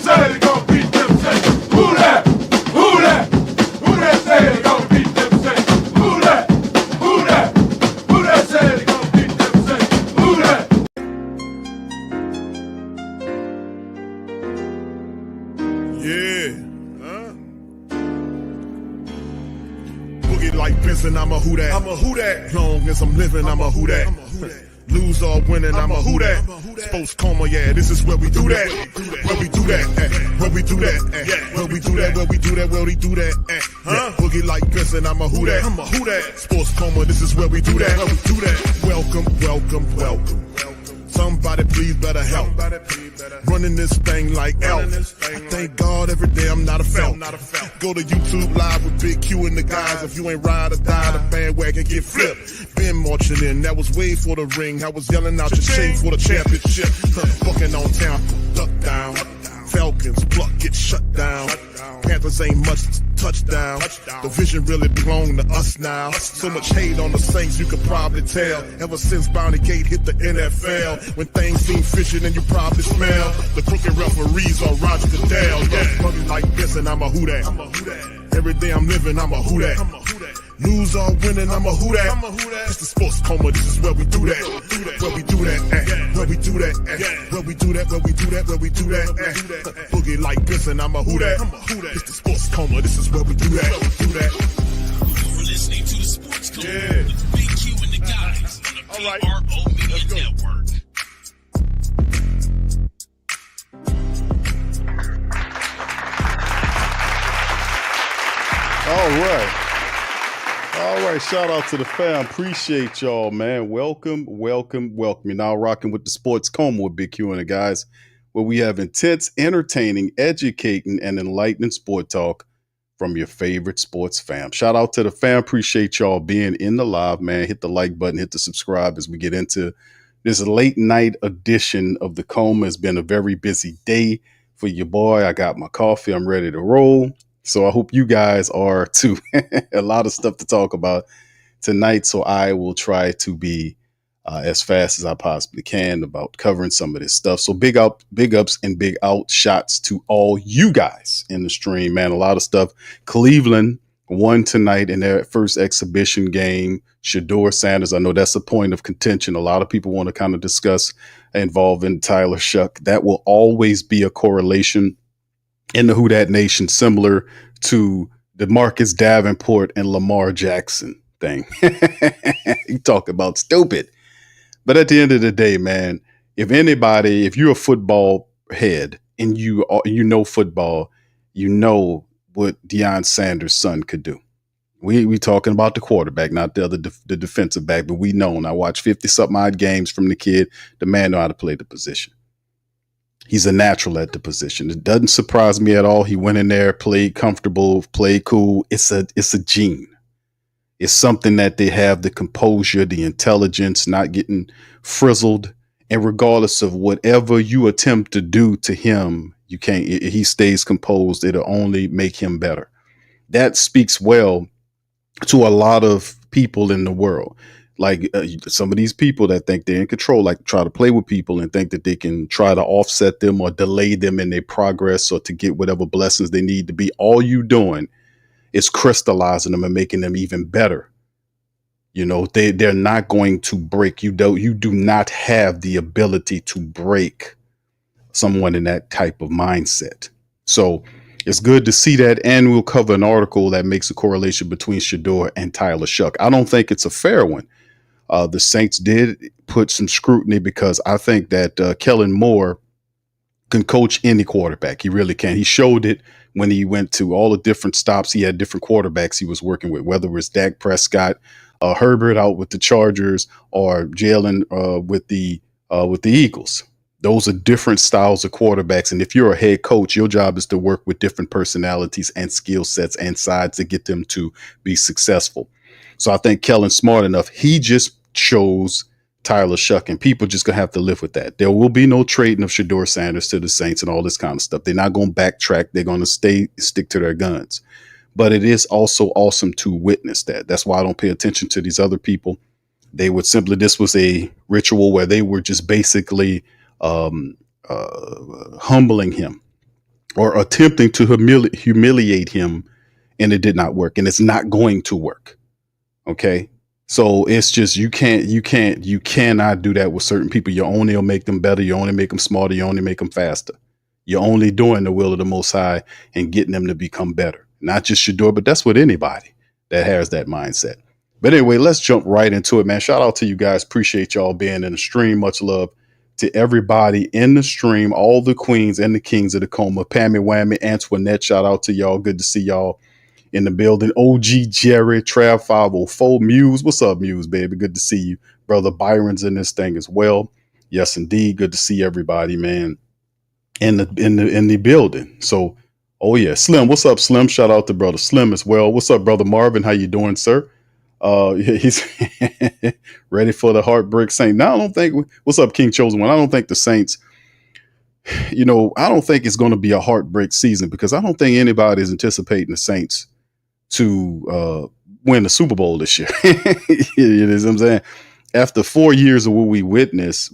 that say they gon' beat them Saints? Who that? Who that? Who that say they gon' beat them Saints? Who that? Who that? Who that say they gon' beat them Saints? Who that? Yeah. Boogie like Benson, I'm a who that. I'm a who that. Long as I'm living, I'm a who that. Lose or winning, I'm a who that. Sports coma, yeah, this is where we do that. Where we do that, where we do that, where we do that, where we do that, where we do that. Boogie like Benson, I'm a who that. I'm a who that. Sports coma, this is where we do that. Where we do that. Welcome, welcome, welcome. Somebody please better help. Running this thing like elf. I thank God every day I'm not a felt. Go to YouTube live with Big Q and the guys. If you ain't ride or die, the bandwagon get flipped. Been marching in, that was way for the ring. I was yelling out your shade for the championship. Fucking on town, duck down. Falcons, pluck, get shut down. Panthers ain't much touchdown. The vision really belong to us now. So much hate on the Saints, you could probably tell. Ever since Bounty Gate hit the NFL, when things seem fishy, then you probably smell the crooked referees or Roger Goodell. Yeah, running like this, and I'm a who that. Every day I'm living, I'm a who that. Lose or winning, I'm a who that. It's the sports coma, this is where we do that. Where we do that, where we do that, where we do that, where we do that, where we do that. Boogie like this, and I'm a who that. It's the sports coma, this is where we do that. You're listening to the Sports Coma with Big Q and the guys on the PRO Media Network. All right, shout out to the fam. Appreciate y'all, man. Welcome. You're now rocking with the Sports Coma with Big Q and the guys, where we have intense, entertaining, educating, and enlightening sport talk from your favorite sports fam. Shout out to the fam. Appreciate y'all being in the live, man. Hit the like button, hit the subscribe as we get into this late night edition of the Coma. It's been a very busy day for your boy. I got my coffee. I'm ready to roll. So I hope you guys are too. A lot of stuff to talk about tonight. So I will try to be as fast as I possibly can about covering some of this stuff. So big ups and big out shots to all you guys in the stream, man. A lot of stuff. Cleveland won tonight in their first exhibition game. Shedeur Sanders. I know that's a point of contention. A lot of people want to kind of discuss involving Tyler Shuck. That will always be a correlation in the Who Dat Nation, similar to the Marcus Davenport and Lamar Jackson thing. You talk about stupid. But at the end of the day, man, if you're a football head and you know football, you know what Deion Sanders' son could do. We talking about the quarterback, not the defensive back, but we know. And I watched 50-something odd games from the kid. The man know how to play the position. He's a natural at the position. It doesn't surprise me at all. He went in there, played comfortable, played cool. It's a gene. It's something that they have, the composure, the intelligence, not getting frizzled. And regardless of whatever you attempt to do to him, you can't. He stays composed. It'll only make him better. That speaks well to a lot of people in the world. Like some of these people that think they're in control, like try to play with people and think that they can try to offset them or delay them in their progress or to get whatever blessings they need to be. All you doing is crystallizing them and making them even better. You know, they're not going to break. You do not have the ability to break someone in that type of mindset. So it's good to see that. And we'll cover an article that makes a correlation between Shedeur and Tyler Shuck. I don't think it's a fair one. The Saints did put some scrutiny because I think that Kellen Moore can coach any quarterback. He really can. He showed it when he went to all the different stops. He had different quarterbacks he was working with, whether it was Dak Prescott, Herbert out with the Chargers, or Jalen with the Eagles. Those are different styles of quarterbacks. And if you're a head coach, your job is to work with different personalities and skill sets and sides to get them to be successful. So I think Kellen's smart enough. He just chose Tyler Shuck, and people just gonna have to live with that. There will be no trading of Shedeur Sanders to the Saints and all this kind of stuff. They're not going to backtrack. They're going to stick to their guns. But it is also awesome to witness that. That's why I don't pay attention to these other people. This was a ritual where they were just basically humbling him or attempting to humiliate him, and it did not work, and it's not going to work. Okay. So it's just, you cannot do that with certain people. You only will make them better. You only make them smarter. You only make them faster. You're only doing the will of the Most High and getting them to become better. Not just Shador, but that's with anybody that has that mindset. But anyway, let's jump right into it, man. Shout out to you guys. Appreciate y'all being in the stream. Much love to everybody in the stream, all the queens and the kings of the coma. Pammy Whammy, Antoinette, shout out to y'all. Good to see y'all in the building. OG Jerry, Trav 504, Muse. What's up, Muse, baby? Good to see you. Brother Byron's in this thing as well. Yes, indeed. Good to see everybody, man, in the building. So, oh yeah, Slim. What's up, Slim? Shout out to brother Slim as well. What's up, brother Marvin? How you doing, sir? He's ready for the heartbreak Saint. Now, I don't think. What's up, King Chosen One? I don't think the Saints. I don't think it's going to be a heartbreak season, because I don't think anybody is anticipating the Saints to win the Super Bowl this year. You know what I'm saying? After 4 years of what we witnessed,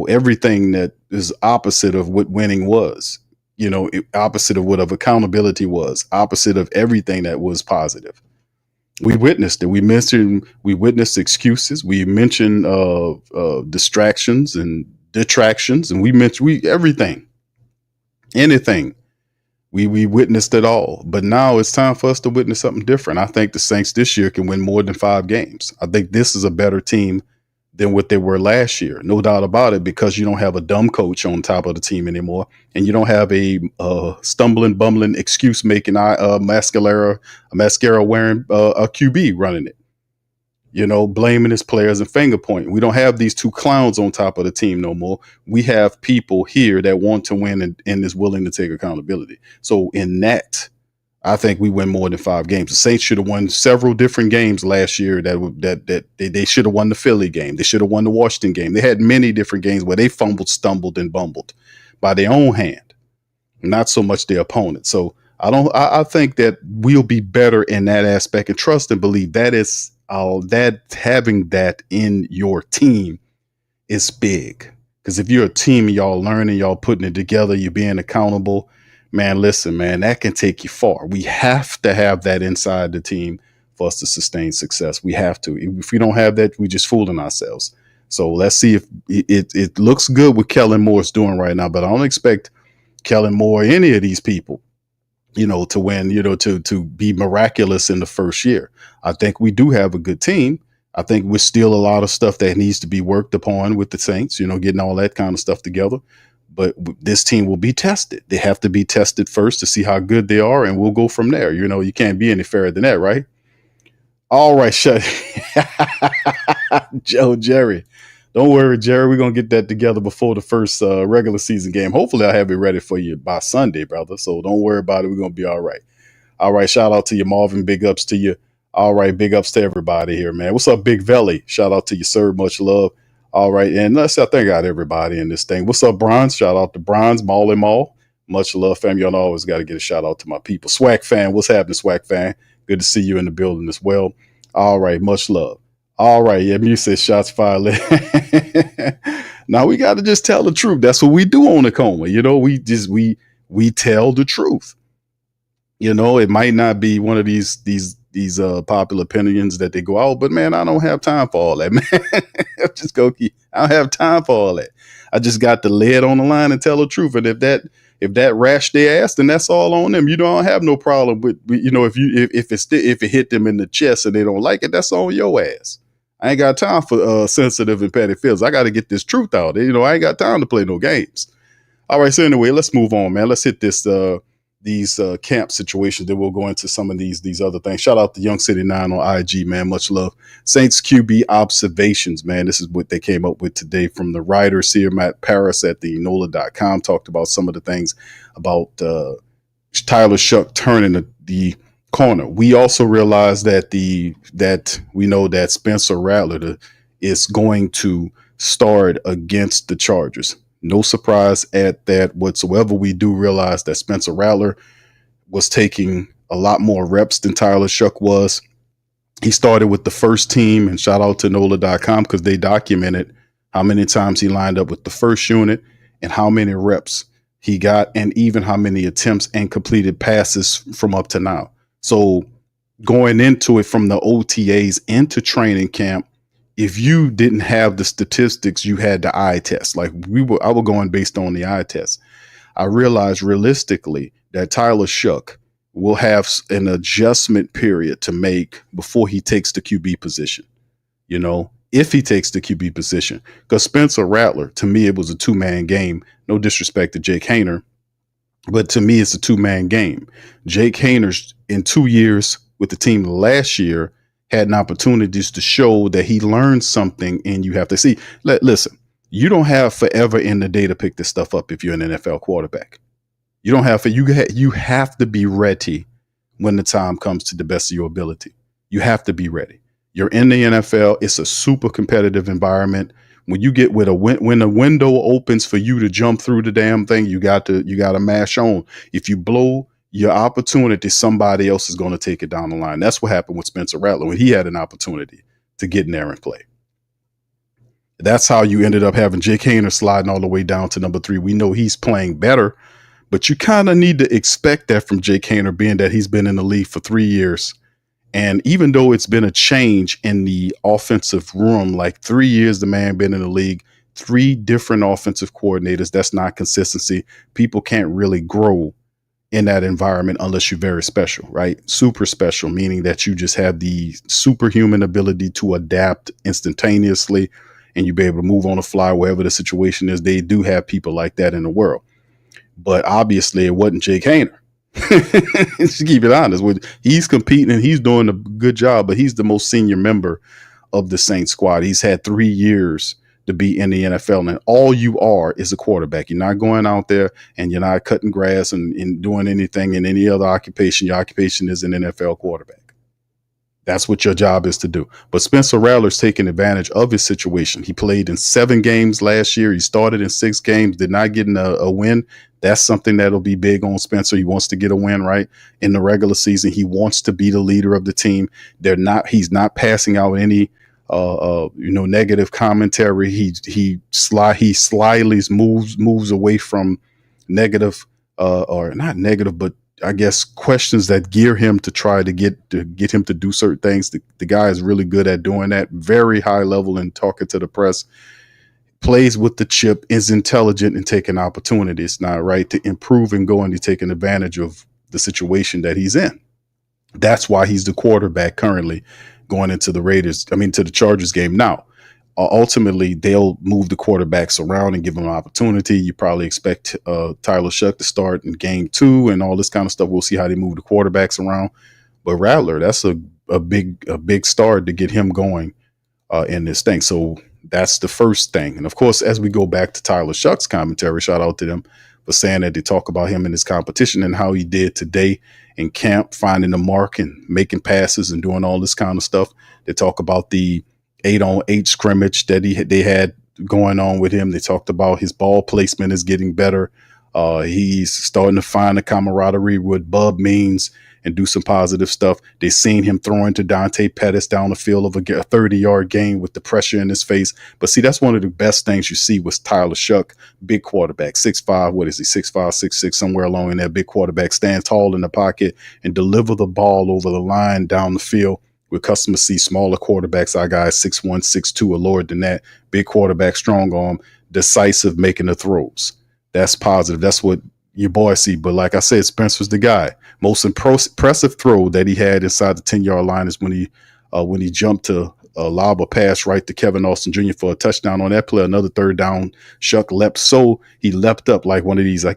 everything that is opposite of what winning was, opposite of what of accountability was, opposite of everything that was positive. We witnessed it. We witnessed excuses. We mentioned distractions and detractions, and we mentioned everything, anything. We witnessed it all, but now it's time for us to witness something different. I think the Saints this year can win more than 5 games. I think this is a better team than what they were last year. No doubt about it, because you don't have a dumb coach on top of the team anymore, and you don't have a stumbling, bumbling, excuse-making, mascara wearing a QB running it. Blaming his players and finger pointing. We don't have these 2 clowns on top of the team no more. We have people here that want to win and is willing to take accountability. So in that, I think we win more than 5 games. The Saints should have won several different games last year. That they should have won the Philly game. They should have won the Washington game. They had many different games where they fumbled, stumbled, and bumbled by their own hand, not so much their opponent. So I think that we'll be better in that aspect, and trust and believe that is that having that in your team is big. Because if you're a team, y'all learning, y'all putting it together, you're being accountable, man, listen, man, that can take you far. We have to have that inside the team for us to sustain success. We have to. If we don't have that, we're just fooling ourselves. So let's see if it looks good what Kellen Moore's doing right now, but I don't expect Kellen Moore, any of these people, to win, to be miraculous in the first year. I think we do have a good team. I think we're still a lot of stuff that needs to be worked upon with the Saints, getting all that kind of stuff together. But this team will be tested. They have to be tested first to see how good they are, and we'll go from there. You can't be any fairer than that, right? All right, shut. Joe, Jerry. Don't worry, Jerry. We're going to get that together before the first regular season game. Hopefully, I'll have it ready for you by Sunday, brother. So don't worry about it. We're going to be all right. All right. Shout out to you, Marvin. Big ups to you. All right. Big ups to everybody here, man. What's up, Big Velly? Shout out to you, sir. Much love. All right. And I think I got everybody in this thing. What's up, Bronze? Shout out to Bronze, Mall. Much love, fam. Y'all always got to get a shout out to my people. Swag fan. What's happening, Swag fan? Good to see you in the building as well. All right. Much love. All right. Yeah, Mew says shots fired. Now we got to just tell the truth. That's what we do on the coma. We tell the truth. It might not be one of these popular opinions that they go out, but man, I don't have time for all that, man. I don't have time for all that. I just got to lay it on the line and tell the truth. And if that rash their ass, then that's all on them. I don't have no problem with, if it hit them in the chest and they don't like it, that's on your ass. I ain't got time for sensitive and petty feelings. I got to get this truth out. I ain't got time to play no games. All right. So anyway, let's move on, man. Let's hit these camp situations. Then we'll go into some of these other things. Shout out to Young City 9 on IG, man. Much love. Saints QB observations, man. This is what they came up with today from the writer, Seer Matt Paris at the NOLA.com. Talked about some of the things about Tyler Shuck turning the corner. We also realize that we know that Spencer Rattler is going to start against the Chargers. No surprise at that whatsoever. We do realize that Spencer Rattler was taking a lot more reps than Tyler Shuck was. He started with the first team, and shout out to NOLA.com because they documented how many times he lined up with the first unit and how many reps he got, and even how many attempts and completed passes from up to now. So going into it from the OTAs into training camp, if you didn't have the statistics, you had the eye test. Like I was going based on the eye test. I realized realistically that Tyler Shough will have an adjustment period to make before he takes the QB position. You know, if he takes the QB position, because Spencer Rattler, to me, it was a 2-man game. No disrespect to Jake Haener, but to me, it's a 2-man game. Jake Haener's in 2 years with the team last year had an opportunities to show that he learned something, and you have to see. Listen, you don't have forever in the day to pick this stuff up if you're an NFL quarterback. You don't have you have to be ready when the time comes to the best of your ability. You have to be ready. You're in the NFL. It's a super competitive environment. When you get when the window opens for you to jump through the damn thing, you got to mash on. If you blow your opportunity, somebody else is going to take it down the line. That's what happened with Spencer Rattler when he had an opportunity to get in there and play. That's how you ended up having Jake Haener sliding all the way down to number 3. We know he's playing better, but you kind of need to expect that from Jake Haener, being that he's been in the league for 3 years. And even though it's been a change in the offensive room, like 3 years, the man been in the league, 3 different offensive coordinators, that's not consistency. People can't really grow in that environment unless you're very special, right? Super special, meaning that you just have the superhuman ability to adapt instantaneously and you be able to move on the fly wherever the situation is. They do have people like that in the world. But obviously it wasn't Jake Haener. To keep it honest, he's competing and he's doing a good job, but he's the most senior member of the Saints squad. He's had 3 years to be in the NFL, and all you are is a quarterback. You're not going out there and you're not cutting grass and doing anything in any other occupation. Your occupation is an NFL quarterback. That's what your job is to do. But Spencer Rattler's taking advantage of his situation. He played in 7 games last year. He started in 6 games, did not get a win. That's something that'll be big on Spencer. He wants to get a win, right? In the regular season, he wants to be the leader of the team. He's not passing out any negative commentary. He slyly moves away from negative or not negative, but I guess questions that gear him to try to get him to do certain things. The guy is really good at doing that. Very high level in talking to the press. Plays with the chip, is intelligent and taking opportunities now, right, to improve and go, and he's taking advantage of the situation that he's in. That's why he's the quarterback currently going into to the Chargers game. Now, ultimately, they'll move the quarterbacks around and give them an opportunity. You probably expect Tyler Shough to start in game 2 and all this kind of stuff. We'll see how they move the quarterbacks around. But Rattler, that's a big start to get him going in this thing. So that's the first thing. And of course, as we go back to Tyler Shough's commentary, shout out to them for saying that they talk about him in his competition and how he did today in camp, finding the mark and making passes and doing all this kind of stuff. They talk about the 8-on-8 scrimmage that they had going on with him. They talked about his ball placement is getting better. He's starting to find the camaraderie with Bub Means and do some positive stuff. They seen him throwing to Dante Pettis down the field of a 30-yard game with the pressure in his face. But see, that's one of the best things you see with Tyler Shough, big quarterback, 6'5", what is he, 6'5", 6'6", somewhere along in there, big quarterback, stand tall in the pocket and deliver the ball over the line down the field. With customers see smaller quarterbacks, our guys 6'1", 6'2", or lower than that, big quarterback, strong arm, decisive, making the throws. That's positive. That's what your boy see. But like I said, Spencer's the guy. Most impressive throw that he had inside the 10-yard line is when he jumped to lob a pass right to Kevin Austin Jr. for a touchdown on that play. Another third down, Shough leapt. So he leapt up like one of these, a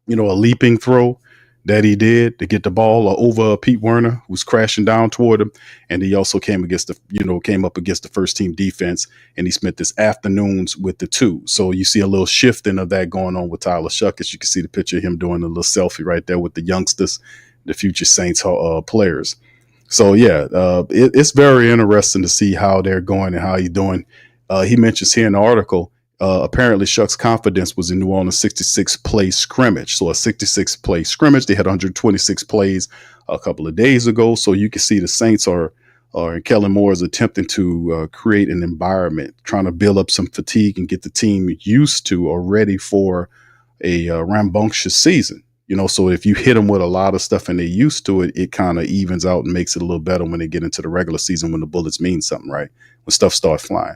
leaping throw that he did to get the ball over Pete Werner, who's crashing down toward him. And he also came up against the first team defense, and he spent his afternoons with the 2. So you see a little shifting of that going on with Tyler Shough, as you can see the picture of him doing a little selfie right there with the youngsters, the future Saints players. So yeah, it's very interesting to see how they're going and how he's doing. He mentions here in the article, apparently Shough's confidence was in New Orleans' 66-play scrimmage. So a 66-play scrimmage, they had 126 plays a couple of days ago. So you can see the Saints and Kellen Moore is attempting to create an environment, trying to build up some fatigue and get the team used to or ready for a rambunctious season. So if you hit them with a lot of stuff and they're used to it, it kind of evens out and makes it a little better when they get into the regular season, when the bullets mean something, right? When stuff starts flying.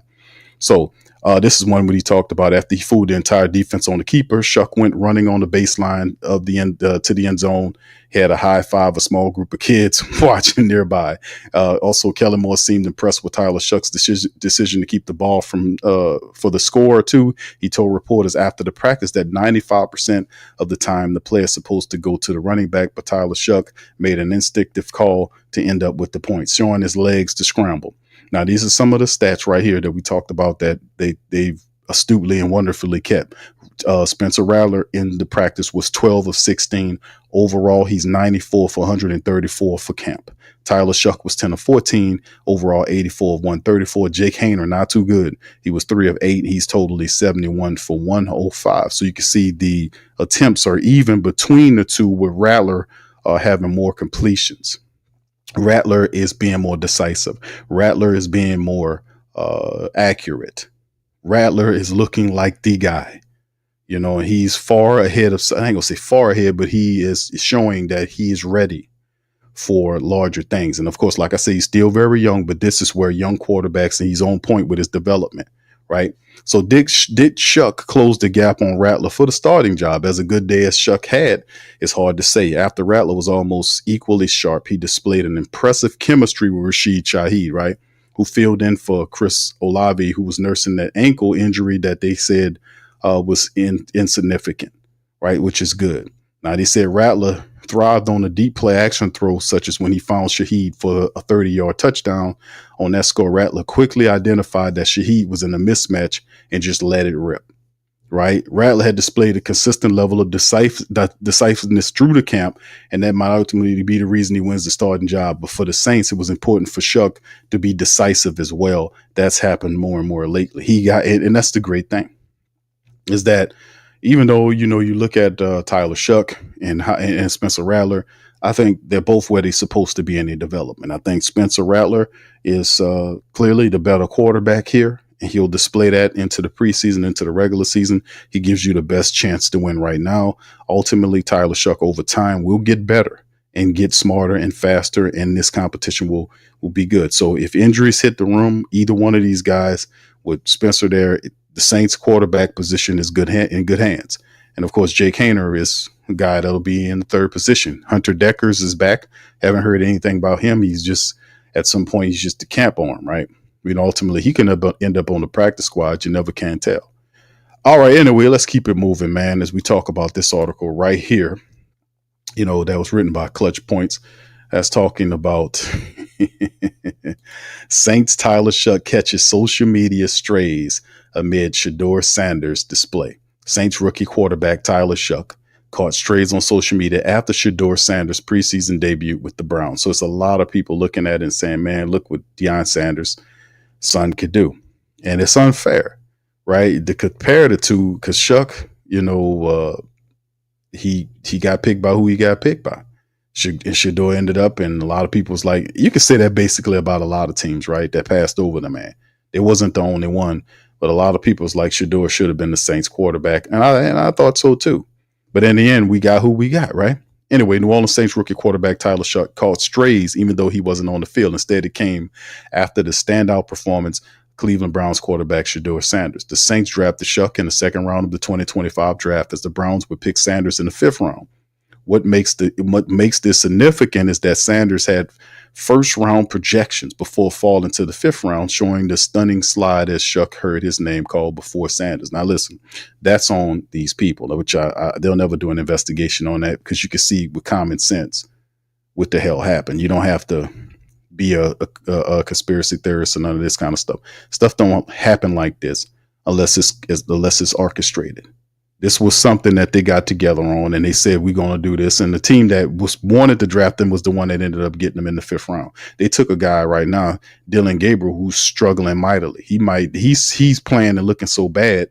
So this is one when he talked about after he fooled the entire defense on the keeper, Shuck went running on the baseline of the end to the end zone. He had a high five, a small group of kids watching nearby. Also, Kellen Moore seemed impressed with Tyler Shuck's decision to keep the ball from for the score too. He told reporters after the practice that 95% of the time the player is supposed to go to the running back, but Tyler Shuck made an instinctive call to end up with the points, showing his legs to scramble. Now, these are some of the stats right here that we talked about that they've astutely and wonderfully kept. Spencer Rattler in the practice was 12 of 16. Overall, he's 94 for 134 for camp. Tyler Shuck was 10 of 14. Overall, 84 of 134. Jake Haener, not too good. He was 3 of 8. He's totally 71 for 105. So you can see the attempts are even between the two, with Rattler having more completions. Rattler is being more decisive. Rattler is being more accurate. Rattler is looking like the guy. He's far ahead of, I ain't gonna say far ahead, but he is showing that he is ready for larger things. And of course, like I say, he's still very young, but this is where young quarterbacks, and he's on point with his development, right? So did Shuck close the gap on Rattler for the starting job? As a good day as Shuck had, it's hard to say. After Rattler was almost equally sharp, he displayed an impressive chemistry with Rashid Shaheed, right? Who filled in for Chris Olave, who was nursing that ankle injury that they said was insignificant, right? Which is good. Now, they said Rattler thrived on a deep play action throw, such as when he found Shaheed for a 30-yard touchdown. On that score, Rattler quickly identified that Shaheed was in a mismatch and just let it rip, right? Rattler had displayed a consistent level of decisiveness through the camp, and that might ultimately be the reason he wins the starting job. But for the Saints, it was important for Shuck to be decisive as well. That's happened more and more lately. He got it, and that's the great thing, is that even though, you look at Tyler Shuck and Spencer Rattler, I think they're both where they're supposed to be in their development. I think Spencer Rattler is clearly the better quarterback here, and he'll display that into the preseason, into the regular season. He gives you the best chance to win right now. Ultimately, Tyler Shuck over time will get better and get smarter and faster, and this competition will be good. So if injuries hit the room, either one of these guys, with Spencer there, the Saints quarterback position is in good hands. And of course, Jake Haener is a guy that'll be in the third position. Hunter Deckers is back. Haven't heard anything about him. He's just, at some point, he's just a camp arm, right? Ultimately, he can end up on the practice squad. You never can tell. All right, anyway, let's keep it moving, man, as we talk about this article right here, that was written by Clutch Points. That's talking about Saints Tyler Shuck catches social media strays amid Shedeur Sanders display. Saints rookie quarterback Tyler Shuck caught strays on social media after Shedeur Sanders' preseason debut with the Browns. So it's a lot of people looking at it and saying, man, look what Deion Sanders' son could do. And it's unfair, right? To compare the two, because Shuck, he got picked by who he got picked by. Shedeur ended up, and a lot of people was like, you can say that basically about a lot of teams, right? That passed over the man. It wasn't the only one. But a lot of people was like, Shedeur should have been the Saints quarterback. And I thought so too. But in the end, we got who we got, right? Anyway, New Orleans Saints rookie quarterback Tyler Shuck caught strays, even though he wasn't on the field. Instead, it came after the standout performance Cleveland Browns quarterback Shedeur Sanders. The Saints drafted Shuck in the second round of the 2025 draft, as the Browns would pick Sanders in the fifth round. What makes this significant is that Sanders had first round projections before falling to the fifth round, showing the stunning slide as Shuck heard his name called before Sanders. Now, listen, that's on these people, which they'll never do an investigation on that, because you can see with common sense what the hell happened. You don't have to be a conspiracy theorist or none of this kind of stuff. Stuff don't happen like this unless it's orchestrated. This was something that they got together on, and they said, we're going to do this. And the team that wanted to draft them was the one that ended up getting them in the fifth round. They took a guy right now, Dylan Gabriel, who's struggling mightily. He's playing and looking so bad.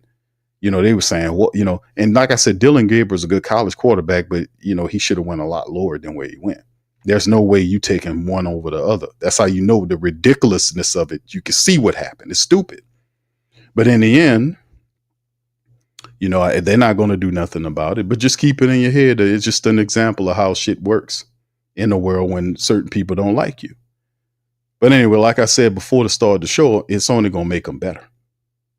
They were saying, and like I said, Dylan Gabriel's a good college quarterback, but, he should have went a lot lower than where he went. There's no way you taking one over the other. That's how you know the ridiculousness of it. You can see what happened. It's stupid. But in the end, They're not going to do nothing about it, but just keep it in your head. It's just an example of how shit works in the world when certain people don't like you. But anyway, like I said before the start of the show, it's only going to make them better.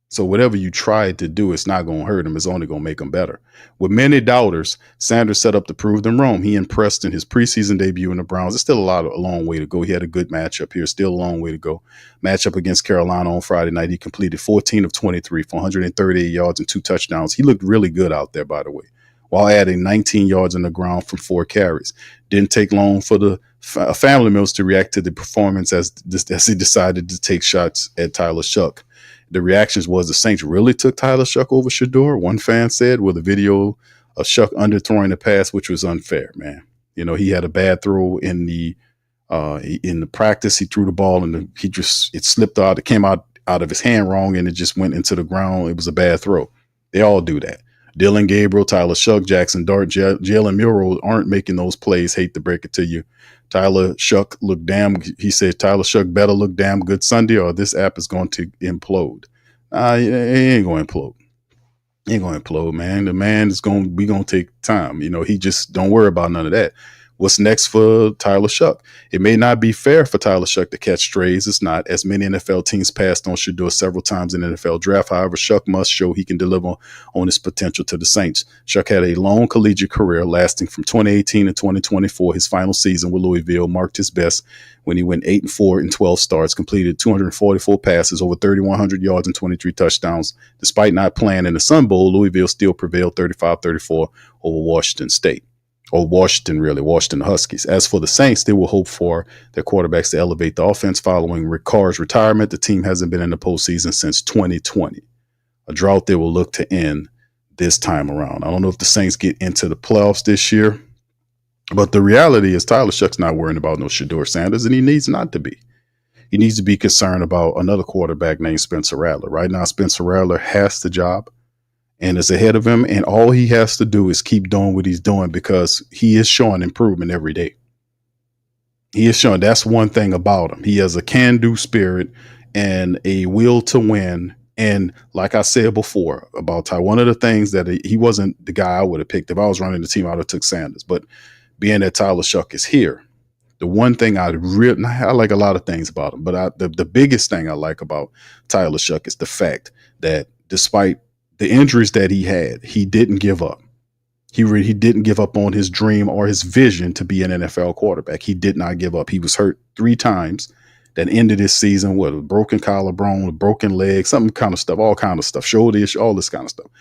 So whatever you try to do, it's not going to hurt them. It's only going to make them better. With many doubters, Sanders set up to prove them wrong. He impressed in his preseason debut in the Browns. It's still a long way to go. He had a good matchup here. Still a long way to go. Matchup against Carolina on Friday night. He completed 14 of 23 for 138 yards and 2 touchdowns. He looked really good out there, by the way, while adding 19 yards on the ground from 4 carries. Didn't take long for the family members to react to the performance as he decided to take shots at Tyler Shuck. The reactions was the Saints really took Tyler Shuck over Shedeur. One fan said with a video of Shuck underthrowing the pass, which was unfair, man. He had a bad throw in the practice. He threw the ball and it slipped out. It came out of his hand wrong and it just went into the ground. It was a bad throw. They all do that. Dylan Gabriel, Tyler Shuck, Jackson Dart, Jalen Muro aren't making those plays. Hate to break it to you. Tyler Shuck looked he said Tyler Shuck better look damn good Sunday or this app is going to implode. It ain't going to implode. It ain't going to implode, man. The man is going to take time. He just don't worry about none of that. What's next for Tyler Shuck? It may not be fair for Tyler Shuck to catch strays. It's not. As many NFL teams passed on Shedeur several times in the NFL draft. However, Shuck must show he can deliver on his potential to the Saints. Shuck had a long collegiate career lasting from 2018 to 2024. His final season with Louisville marked his best when he went 8-4 in 12 starts, completed 244 passes, over 3,100 yards and 23 touchdowns. Despite not playing in the Sun Bowl, Louisville still prevailed 35-34 over Washington State. Or Washington Huskies. As for the Saints, they will hope for their quarterbacks to elevate the offense following Rick Carr's retirement. The team hasn't been in the postseason since 2020, a drought they will look to end this time around. I don't know if the Saints get into the playoffs this year, but the reality is Tyler Shuck's not worrying about no Shedeur Sanders, and he needs not to be. He needs to be concerned about another quarterback named Spencer Rattler. Right now, Spencer Rattler has the job and is ahead of him, and all he has to do is keep doing what he's doing because he is showing improvement every day. He is showing. That's one thing about him. He has a can-do spirit and a will to win. And like I said before about Ty, one of the things that he wasn't the guy I would have picked. If I was running the team, I would have took Sanders. But being that Tyler Shuck is here, the one thing I like a lot of things about him, but the biggest thing I like about Tyler Shuck is the fact that despite the injuries that he had, he didn't give up. He didn't give up on his dream or his vision to be an NFL quarterback. He did not give up. He was hurt 3 times. That ended his season with a broken collarbone, a broken leg, some kind of stuff, all kind of stuff, shoulder issue, all this kind of stuff.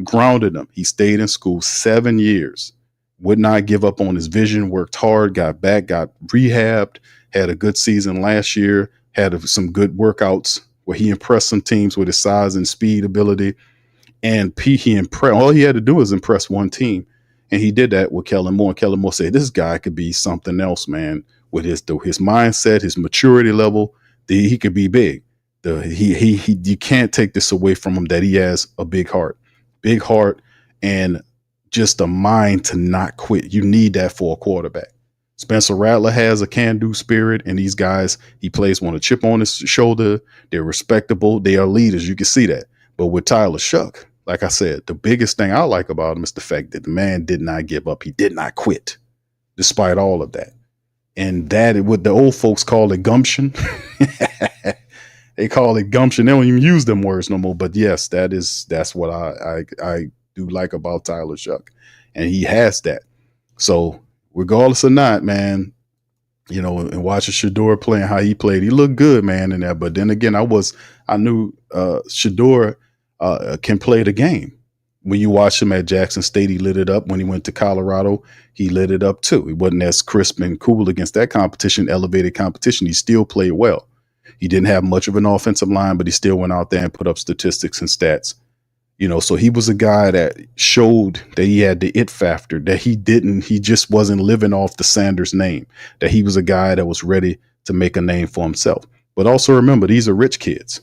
Grounded him. He stayed in school 7 years, would not give up on his vision, worked hard, got back, got rehabbed, had a good season last year, had some good workouts where he impressed some teams with his size and speed ability. And he impressed. All he had to do was impress one team, and he did that with Kellen Moore. And Kellen Moore said, "This guy could be something else, man. With his mindset, his maturity level, he could be big. You can't take this away from him that he has a big heart, and just a mind to not quit. You need that for a quarterback. Spencer Rattler has a can-do spirit, and these guys, he plays with a chip on his shoulder. They're respectable. They are leaders. You can see that. But with Tyler Shuck, like I said, the biggest thing I like about him is the fact that the man did not give up. He did not quit, despite all of that. And that is what the old folks call it gumption. They call it gumption. They don't even use them words no more. But yes, that's what I do like about Tyler Shuck. And he has that. So regardless or not, man, and watching Shedeur playing how he played, he looked good, man, in that. But then again, I knew Shedeur can play the game. When you watch him at Jackson State, he lit it up. When he went to Colorado, he lit it up too. He wasn't as crisp and cool against that competition, elevated competition. He still played well. He didn't have much of an offensive line, but he still went out there and put up statistics and stats. So he was a guy that showed that he had the it factor, that he just wasn't living off the Sanders name, that he was a guy that was ready to make a name for himself. But also remember, these are rich kids.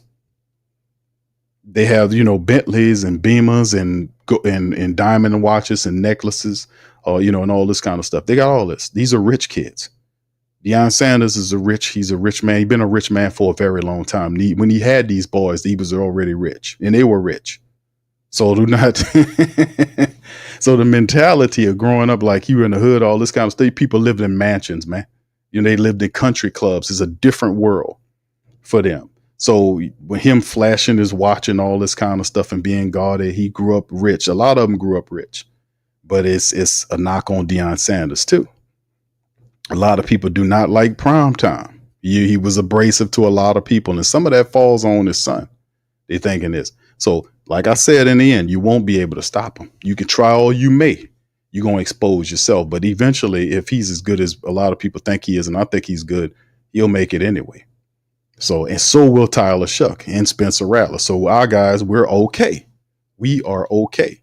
They have, Bentleys and Beamers and diamond watches and necklaces, and all this kind of stuff. They got all this. These are rich kids. Deion Sanders he's a rich man. He's been a rich man for a very long time. When he had these boys, he was already rich, and they were rich. So do not. So the mentality of growing up like you in the hood, all this kind of stuff, people lived in mansions, man. They lived in country clubs. It's a different world for them. So with him flashing his watch and all this kind of stuff and being guarded, he grew up rich. A lot of them grew up rich, but it's a knock on Deion Sanders too. A lot of people do not like prime time. He was abrasive to a lot of people, and some of that falls on his son. They thinking this. So, like I said, in the end, you won't be able to stop him. You can try all you may. You're going to expose yourself. But eventually, if he's as good as a lot of people think he is, and I think he's good, he'll make it anyway. So, and so will Tyler Shuck and Spencer Rattler. So our guys, we're okay. We are okay.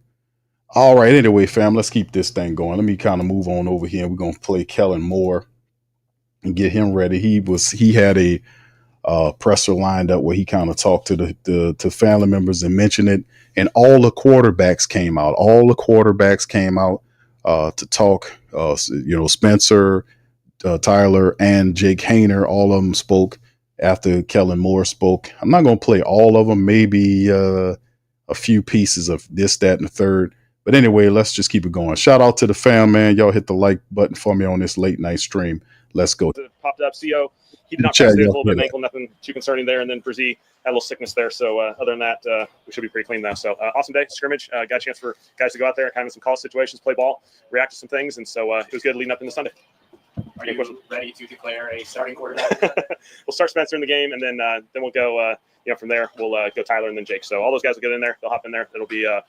All right. Anyway, fam, let's keep this thing going. Let me kind of move on over here. We're going to play Kellen Moore and get him ready. He had a presser lined up where he kind of talked to the family members and mentioned it. And all the quarterbacks came out. To talk. Spencer, Tyler, and Jake Hayner, all of them spoke after Kellen Moore spoke. I'm not going to play all of them, maybe a few pieces of this, that, and the third. But anyway, let's just keep it going. Shout out to the fam, man. Y'all hit the like button for me on this late night stream. Let's go. Popped up. CO, he did not press it. A little bit of ankle, nothing too concerning there. And then Brzee had a little sickness there. So other than that, we should be pretty clean now. So awesome day, scrimmage. Got a chance for guys to go out there, kind of some college situations, play ball, react to some things. And so it was good leading up into Sunday. Are you ready to declare a starting quarterback? We'll start Spencer in the game, and then we'll go. From there, we'll go Tyler and then Jake. So all those guys will get in there. They'll hop in there. It'll be a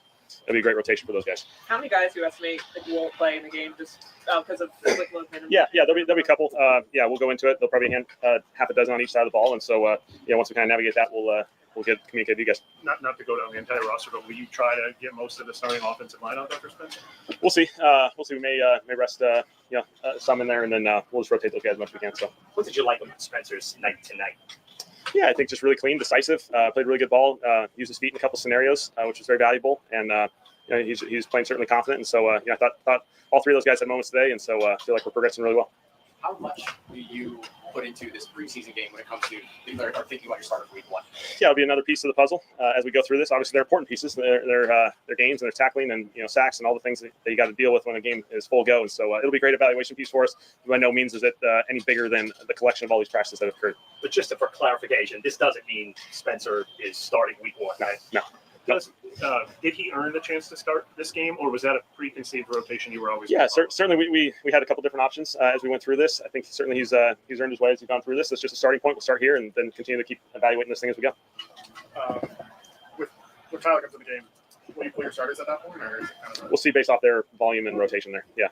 great rotation for those guys. How many guys do you estimate that you won't play in the game just because of physical impairment? Yeah, there'll be a couple. We'll go into it. They'll probably hand half a dozen on each side of the ball, and so once we kind of navigate that, we'll get communicate with you guys. Not to go down the entire roster, but will you try to get most of the starting offensive line out there for Spencer? We'll see. We may rest some in there, and then we'll just rotate those guys as much as we can. So, what did you like about Spencer's night tonight? Yeah, I think just really clean, decisive. Played really good ball. Used his feet in a couple scenarios, which was very valuable. And he's playing certainly confident. And so I thought all three of those guys had moments today. And so I feel like we're progressing really well. How much do you put into this preseason game when it comes to thinking about your starter for week one? Yeah, it'll be another piece of the puzzle as we go through this. Obviously, they're important pieces. They're games and they're tackling and sacks and all the things that you got to deal with when a game is full go. And so it'll be a great evaluation piece for us. By no means is it any bigger than the collection of all these practices that have occurred. But just for clarification, this doesn't mean Spencer is starting week one, right? No. Did he earn the chance to start this game, or was that a preconceived rotation you were always? Yeah, certainly we had a couple different options as we went through this. I think certainly he's earned his way as we've gone through this. That's just a starting point. We'll start here and then continue to keep evaluating this thing as we go. With Tyler comes to the game, will you play your starters at that point, or is it kind of? We'll see based off their volume and rotation there. Yeah.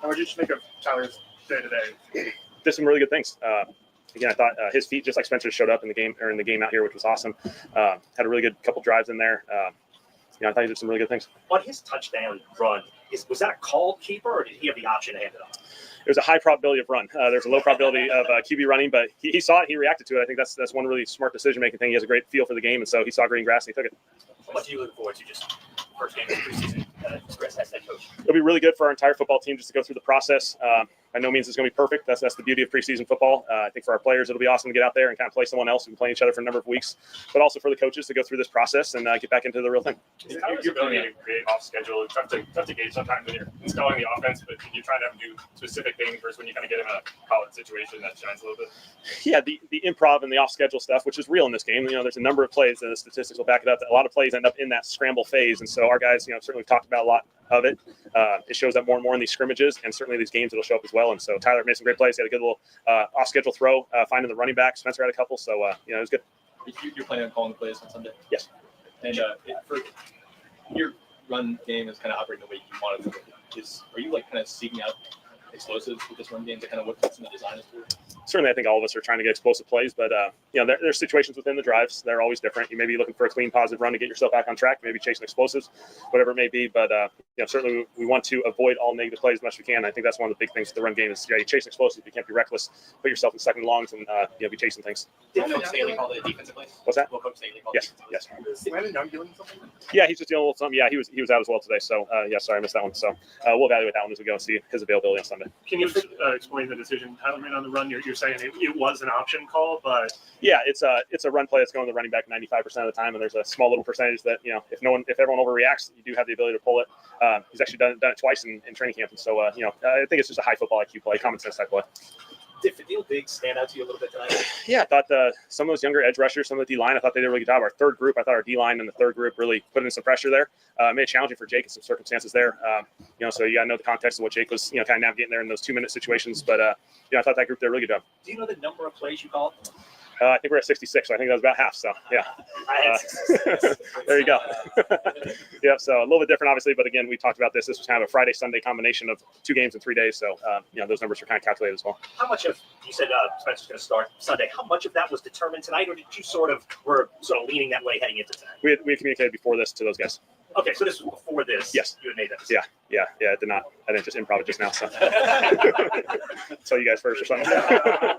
How would you just make of Tyler's day today? Did some really good things. Again, I thought his feet, just like Spencer, showed up in the game out here, which was awesome. Had a really good couple drives in there. I thought he did some really good things. On his touchdown run, was that a called keeper, or did he have the option to hand it off? It was a high probability of run. There's a low probability of QB running, but he saw it. He reacted to it. I think that's one really smart decision-making thing. He has a great feel for the game, and so he saw green grass and he took it. What do you look forward to just first game of the preseason as head coach? It'll be really good for our entire football team just to go through the process. By no means it's going to be perfect. That's the beauty of preseason football. I think for our players, it'll be awesome to get out there and kind of play someone else and play each other for a number of weeks, but also for the coaches to go through this process and get back into the real thing. Your ability to create off schedule, it's tough to gauge sometimes when you're installing the offense, but you're trying to have to do specific things versus when you kind of get in a college situation that shines a little bit. Yeah, the improv and the off schedule stuff, which is real in this game. There's a number of plays, and the statistics will back it up, that a lot of plays end up in that scramble phase. And so our guys, certainly talked about a lot of it. It shows up more and more in these scrimmages, and certainly these games it'll show up as well. And so Tyler made some great plays. He had a good little off-schedule throw, finding the running back. Spencer had a couple, so it was good. You're planning on calling the plays on Sunday? Yes. And for your run game is kind of operating the way you want it to. Are you kind of seeking out explosives with this run game to kind of what some of the design is for? Certainly, I think all of us are trying to get explosive plays, but there's situations within the drives. They're always different. You may be looking for a clean, positive run to get yourself back on track, maybe chasing explosives, whatever it may be. But certainly we want to avoid all negative plays as much as we can. I think that's one of the big things with the run game is you chase explosives. You can't be reckless. Put yourself in second and longs and be chasing things. Did Coach Staley call the defensive plays? What's that? Will Coach Staley call Yes. the defensive plays? Yes. Is Landon Young doing something? Yeah, he's just dealing with something. Yeah, he was out as well today. So sorry I missed that one. So we'll evaluate that one as we go and see his availability on Sunday. Can you explain the decision Tyler made on the run? You're saying it was an option call, but yeah, it's a run play that's going to the running back 95% of the time, and there's a small little percentage that if everyone overreacts, you do have the ability to pull it. He's actually done it twice in training camp, and so I think it's just a high football IQ play, common sense type play. Did Fadil Biggs stand out to you a little bit tonight? Yeah, I thought some of those younger edge rushers, some of the D-line, I thought they did a really good job. Our third group, I thought our D-line and the third group really put in some pressure there. Made it challenging for Jake in some circumstances there. So you got to know the context of what Jake was, kind of navigating there in those 2-minute situations. But, I thought that group did a really good job. Do you know the number of plays you called? I think we're at 66, so I think that was about half. So, yeah. There you go. Yeah, so a little bit different, obviously. But, again, we talked about this. This was kind of a Friday-Sunday combination of 2 games in 3 days. So, those numbers are kind of calculated as well. How much of, you said Spencer's going to start Sunday, how much of that was determined tonight, or did you were leaning that way heading into tonight? We had communicated before this to those guys. Okay, so this was before this. Yes. You had made that decision. Yeah. I did not. I didn't just improv it just now. So, tell you guys first or something. Yeah.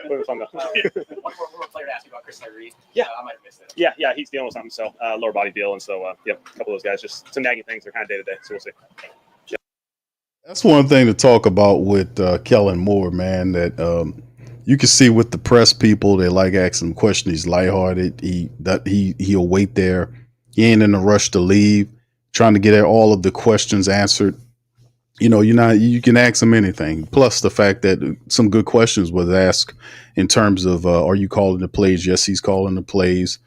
It was fun though. One more player to ask you about Chris Reed. Yeah. I might have missed it. Yeah, he's dealing with something. So, lower body deal, and so a couple of those guys, just some nagging things. They're kind of day to day. So we'll see. That's one thing to talk about with Kellen Moore, man, that you can see with the press people, they like asking him questions. He's lighthearted. He'll wait there. He ain't in a rush to leave, trying to get all of the questions answered. You can ask him anything. Plus the fact that some good questions was asked in terms of, are you calling the plays? Yes, he's calling the plays.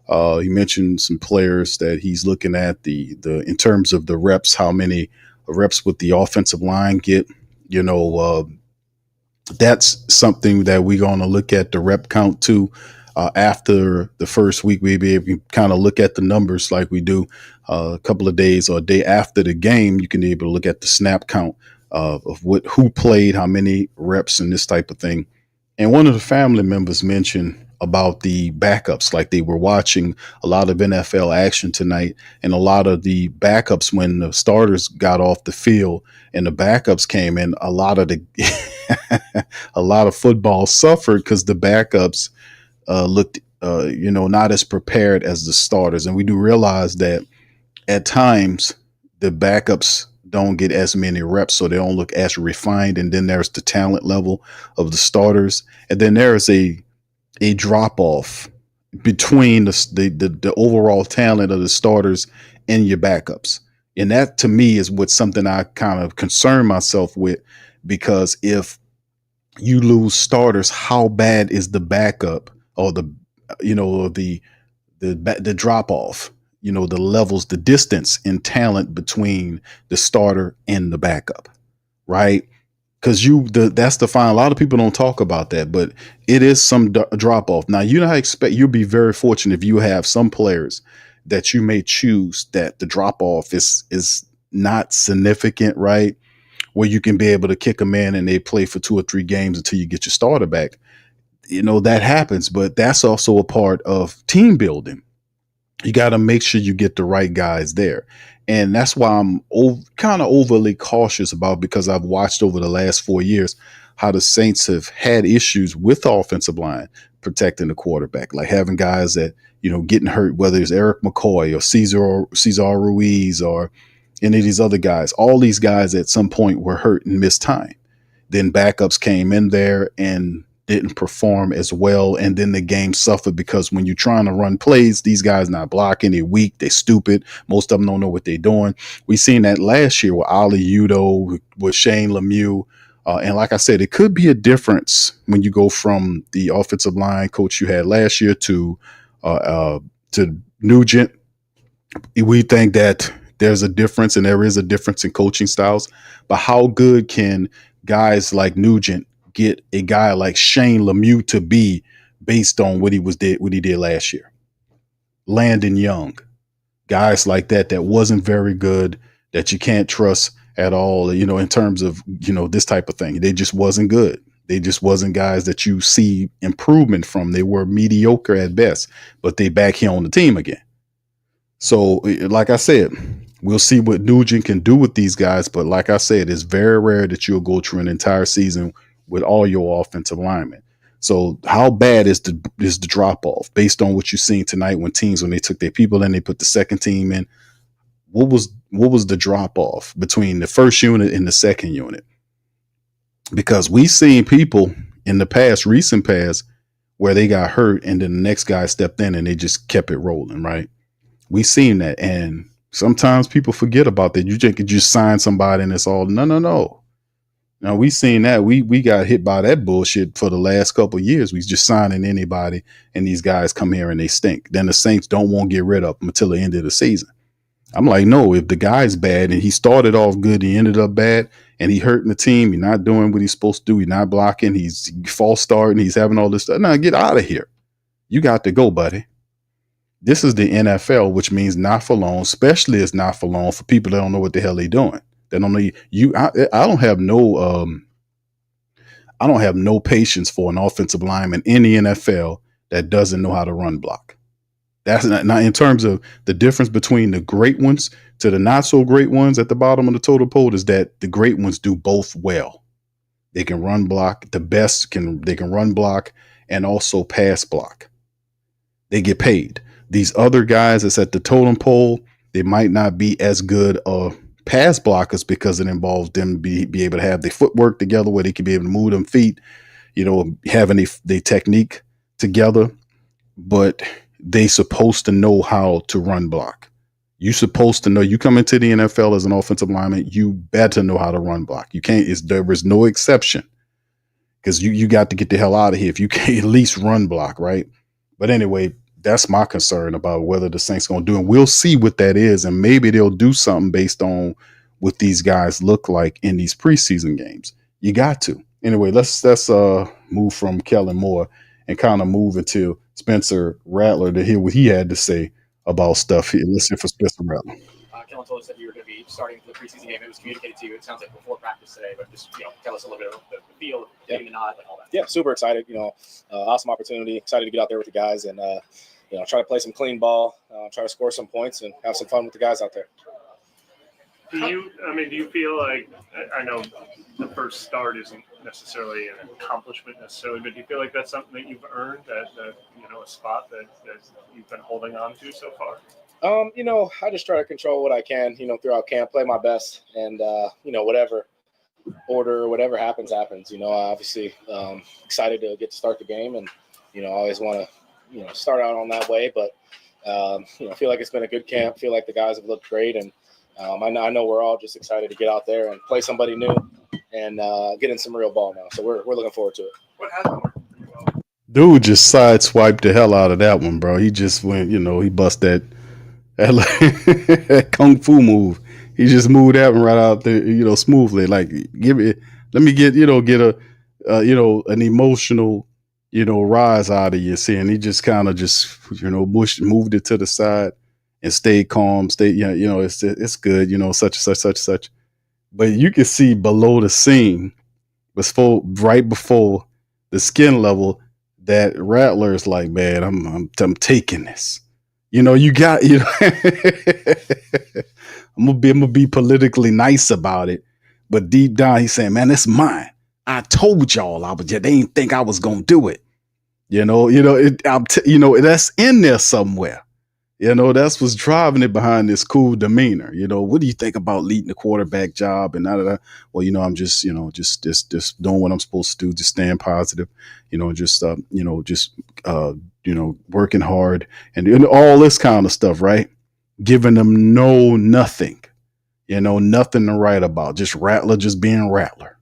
He mentioned some players that he's looking at in terms of the reps, how many reps with the offensive line get, that's something that we're going to look at the rep count too. After the first week, we be able to kind of look at the numbers like we do a couple of days or a day after the game. You can be able to look at the snap count of who played, how many reps, and this type of thing. And one of the family members mentioned about the backups, like they were watching a lot of NFL action tonight, and a lot of the backups when the starters got off the field and the backups came in, a lot of football suffered because the backups looked, not as prepared as the starters. And we do realize that at times the backups don't get as many reps, so they don't look as refined. And then there's the talent level of the starters. And then there's a drop off between the overall talent of the starters and your backups. And that to me is what something I kind of concern myself with, because if you lose starters, how bad is the backup or the drop off, the levels, the distance in talent between the starter and the backup, right? Because that's the fine. A lot of people don't talk about that, but it is some drop off. Now, you'll be very fortunate if you have some players that you may choose that the drop off is not significant, right? Where you can be able to kick them in and they play for 2 or 3 games until you get your starter back. That happens, but that's also a part of team building. You got to make sure you get the right guys there. And that's why I'm kind of overly cautious about, because I've watched over the last 4 years how the Saints have had issues with the offensive line protecting the quarterback, like having guys that, getting hurt, whether it's Eric McCoy or Cesar Ruiz or any of these other guys. All these guys at some point were hurt and missed time. Then backups came in there and didn't perform as well, and then the game suffered because when you're trying to run plays, these guys not blocking, they're weak, they're stupid. Most of them don't know what they're doing. We seen that last year with Ali Udo, with Shane Lemieux, and like I said, it could be a difference when you go from the offensive line coach you had last year to Nugent. We think that there's a difference, and there is a difference in coaching styles, but how good can guys like Nugent get a guy like Shane Lemieux to be based on what he did last year? Landon Young, guys like that wasn't very good, that you can't trust at all, in terms of, this type of thing. They just wasn't good. They just wasn't guys that you see improvement from. They were mediocre at best, but they back here on the team again. So like I said, We'll see what Nugent can do with these guys. But like I said, it's very rare that you'll go through an entire season with all your offensive linemen. So how bad is the drop off based on what you've seen tonight when they took their people in, they put the second team in? What was the drop off between the first unit and the second unit? Because we've seen people in the past, recent past, where they got hurt and then the next guy stepped in and they just kept it rolling, right? We've seen that. And sometimes people forget about that. You could just sign somebody and it's all no. Now we seen that. We got hit by that bullshit for the last couple of years. We just signing anybody and these guys come here and they stink. Then the Saints don't want to get rid of them until the end of the season. I'm like, no, if the guy's bad and he started off good, he ended up bad and he hurting the team, he's not doing what he's supposed to do, he's not blocking, he's false starting, he's having all this stuff. Now get out of here. You got to go, buddy. This is the NFL, which means not for long, especially it's not for long for people that don't know what the hell they're doing. They don't know you. I don't have no patience for an offensive lineman in the NFL that doesn't know how to run block. That's not in terms of the difference between the great ones to the not so great ones at the bottom of the total pole is that the great ones do both well. They can run block. The best they can run block and also pass block. They get paid. These other guys that's at the totem pole, they might not be as good pass blockers because it involves them be able to have their footwork together where they can be able to move them feet, having their technique together, but they supposed to know how to run block. You supposed to know. You come into the NFL as an offensive lineman, you better know how to run block. You can't. There is no exception because you got to get the hell out of here if you can't at least run block, right? But anyway, that's my concern about whether the Saints going to do, and we'll see what that is, and maybe they'll do something based on what these guys look like in these preseason games. You got to. Anyway, let's move from Kellen Moore and kind of move into Spencer Rattler to hear what he had to say about stuff here. Let's hear for Spencer Rattler. Kellen told us that you were going to be starting for the preseason game. It was communicated to you. It sounds like before practice today, but just tell us a little bit of the feel of getting the nod and all that. Yeah, super excited. Awesome opportunity. Excited to get out there with the guys and try to play some clean ball, try to score some points, and have some fun with the guys out there. Do you feel like, I know the first start isn't necessarily an accomplishment necessarily, but do you feel like that's something that you've earned, that a spot that you've been holding on to so far? I just try to control what I can, throughout camp, play my best, and, whatever order, whatever happens. Obviously excited to get to start the game, and, I always want to, start out on that way, but, I feel like it's been a good camp. I feel like the guys have looked great, and I know we're all just excited to get out there and play somebody new and get in some real ball now. So we're looking forward to it. What hasn't worked pretty well? Dude just sideswiped the hell out of that one, bro. He just went, he bust that kung fu move. He just moved that one right out there, smoothly. Like, let me get a, an emotional, rise out of you. See, and he just kind of moved it to the side and stayed calm. It's good, such. But you can see below the scene, right before the skin level, that Rattler is like, man, I'm taking this. You got, I'm gonna be politically nice about it, but deep down he's saying, man, it's mine. I told y'all they didn't think I was gonna do it. That's in there somewhere. That's what's driving it behind this cool demeanor. What do you think about leading the quarterback job and that? Well, I'm just doing what I'm supposed to do, just staying positive, working hard and all this kind of stuff, right? Giving them nothing to write about. Just Rattler, just being Rattler,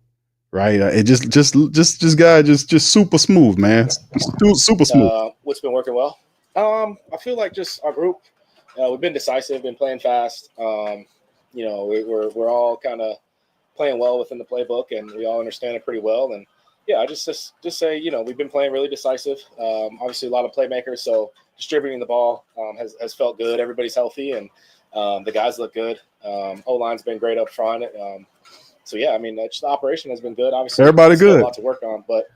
right? It just guy, just super smooth, man. Super smooth. What's been working well? I feel like just our group, we've been decisive, been playing fast. We're all kind of playing well within the playbook, and we all understand it pretty well. And yeah, I just say, we've been playing really decisive. Obviously, a lot of playmakers, so distributing the ball has felt good. Everybody's healthy, and the guys look good. O-line's been great up front. So yeah, the operation has been good. Obviously, everybody good. A lot to work on, but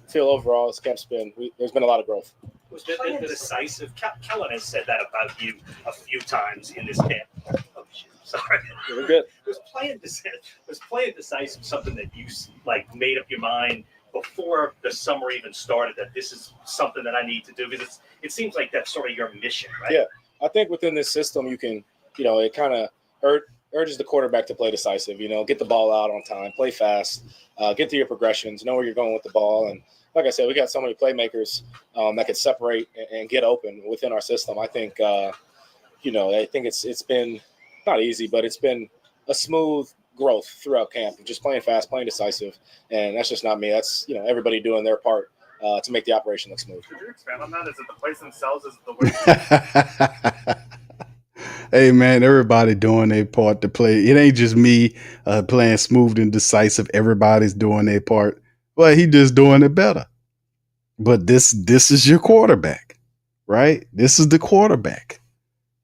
feel overall, this camp's there's been a lot of growth. Was the decisive? Kellen has said that about you a few times in this camp. shit. Sorry. We're good. Was playing decisive something that you like made up your mind before the summer even started that this is something that I need to do? Because it seems like that's sort of your mission, right? Yeah, I think within this system, you can, it kind of urges the quarterback to play decisive. Get the ball out on time, play fast, get through your progressions, know where you're going with the ball, and like I said, we got so many playmakers that could separate and get open within our system. I think, I think it's been not easy, but it's been a smooth growth throughout camp, just playing fast, playing decisive, and that's just not me. That's everybody doing their part to make the operation look smooth. Could you expand on that? Is it the plays themselves? Is it the way? Hey man, everybody doing their part to play. It ain't just me playing smooth and decisive. Everybody's doing their part. Well, he just doing it better. But this is your quarterback, right? This is the quarterback.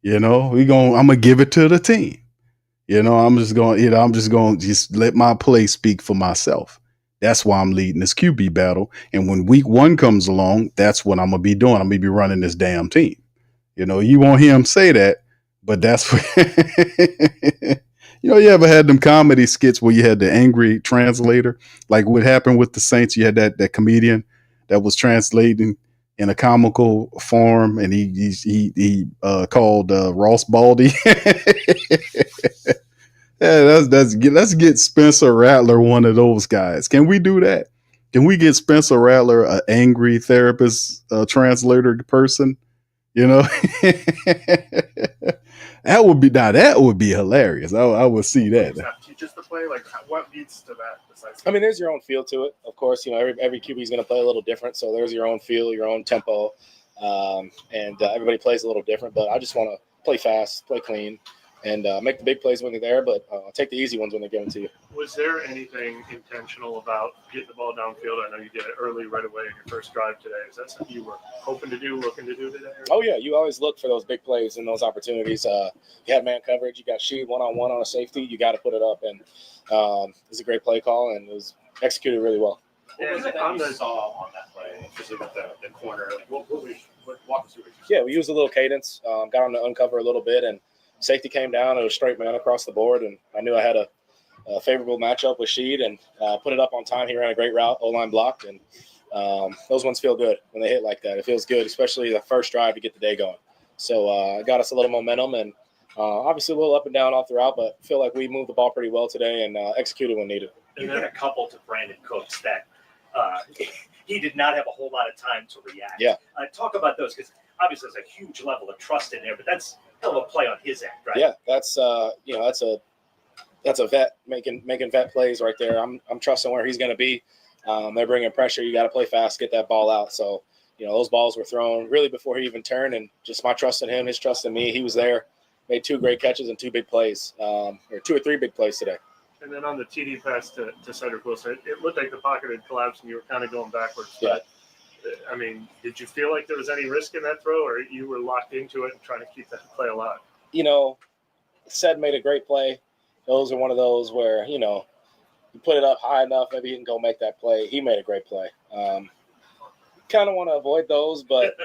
I'm gonna give it to the team. I'm just going to let my play speak for myself. That's why I'm leading this QB battle. And when week 1 comes along, that's what I'm going to be doing. I'm going to be running this damn team. You won't hear him say that, but that's what, you ever had them comedy skits where you had the angry translator, like what happened with the Saints? You had that comedian that was translating in a comical form, and he called Ross Baldy. Yeah, let's get Spencer Rattler one of those guys. Can we do that? Can we get Spencer Rattler an angry therapist, translator person? That would be hilarious. I would see that. Teaches the play, like what leads to that? Besides, I mean, there's your own feel to it. Of course, every QB is going to play a little different, so there's your own feel, your own tempo, and everybody plays a little different. But I just want to play fast, play clean, and make the big plays when they're there, but take the easy ones when they're given to you. Was there anything intentional about getting the ball downfield? I know you did it early, right away in your first drive today. Is that something you were hoping to do, looking to do today? Oh, yeah. You always look for those big plays and those opportunities. You had man coverage. You got shoot one-on-one on a safety. You got to put it up. And it was a great play call, and it was executed really well. What was it that you saw on that play, especially with the corner? Like, what walk us through it? Yeah, we used a little cadence, got on the uncover a little bit, and safety came down. It was straight man across the board, and I knew I had a favorable matchup with Sheed and put it up on time. He ran a great route, O-line blocked, and those ones feel good when they hit like that. It feels good, especially the first drive to get the day going. So it got us a little momentum, and obviously a little up and down all throughout, but I feel like we moved the ball pretty well today and executed when needed. You hit a couple to Brandon Cooks that he did not have a whole lot of time to react. Yeah. Talk about those, because obviously there's a huge level of trust in there, but that's a hell of a play on his end, right? Yeah, that's a vet making vet plays right there. I'm trusting where he's going to be. They're bringing pressure. You got to play fast, get that ball out. So, those balls were thrown really before he even turned, and just my trust in him, his trust in me. He was there, made 2 great catches and 2 big plays, or 2 or 3 big plays today. And then on the TD pass to Cedric Wilson, it looked like the pocket had collapsed and you were kind of going backwards. Yeah. But, I mean, did you feel like there was any risk in that throw, or you were locked into it and trying to keep that play alive? Ced made a great play. Those are one of those where, you put it up high enough, maybe he can go make that play. He made a great play. Kind of want to avoid those, but,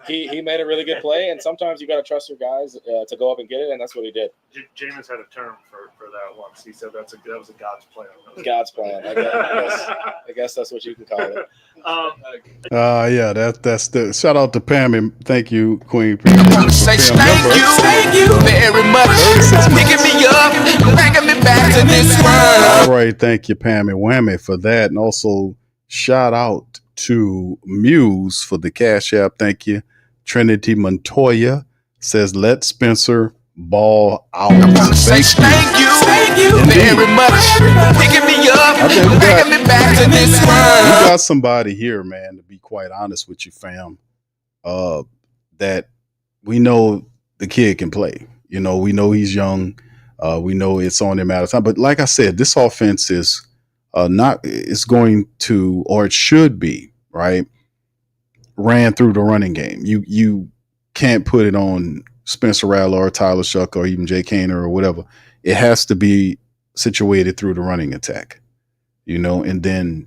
he made a really good play, and sometimes you got to trust your guys to go up and get it, and that's what he did. Jameis had a term for that once. He said that was a God's plan. God's plan. I guess that's what you can call it. Yeah, that's the shout out to Pam, and thank you, Queen. Thank you very much. Picking me up, bringing me back to this world. All right, thank you, Pam and Whammy, for that, and also shout out to Muse for the Cash App. Thank you. Trinity Montoya says, "Let Spencer ball out." Thank you very much. Picking me up, bringing me back to this world. We got somebody here, man, to be quite honest with you, fam, that we know the kid can play. We know he's young. We know it's on him out of time. But like I said, this offense is it's going to, or it should be, right, ran through the running game. You can't put it on Spencer Rattler or Tyler Shuck or even Jay Kaner or whatever. It has to be situated through the running attack, and then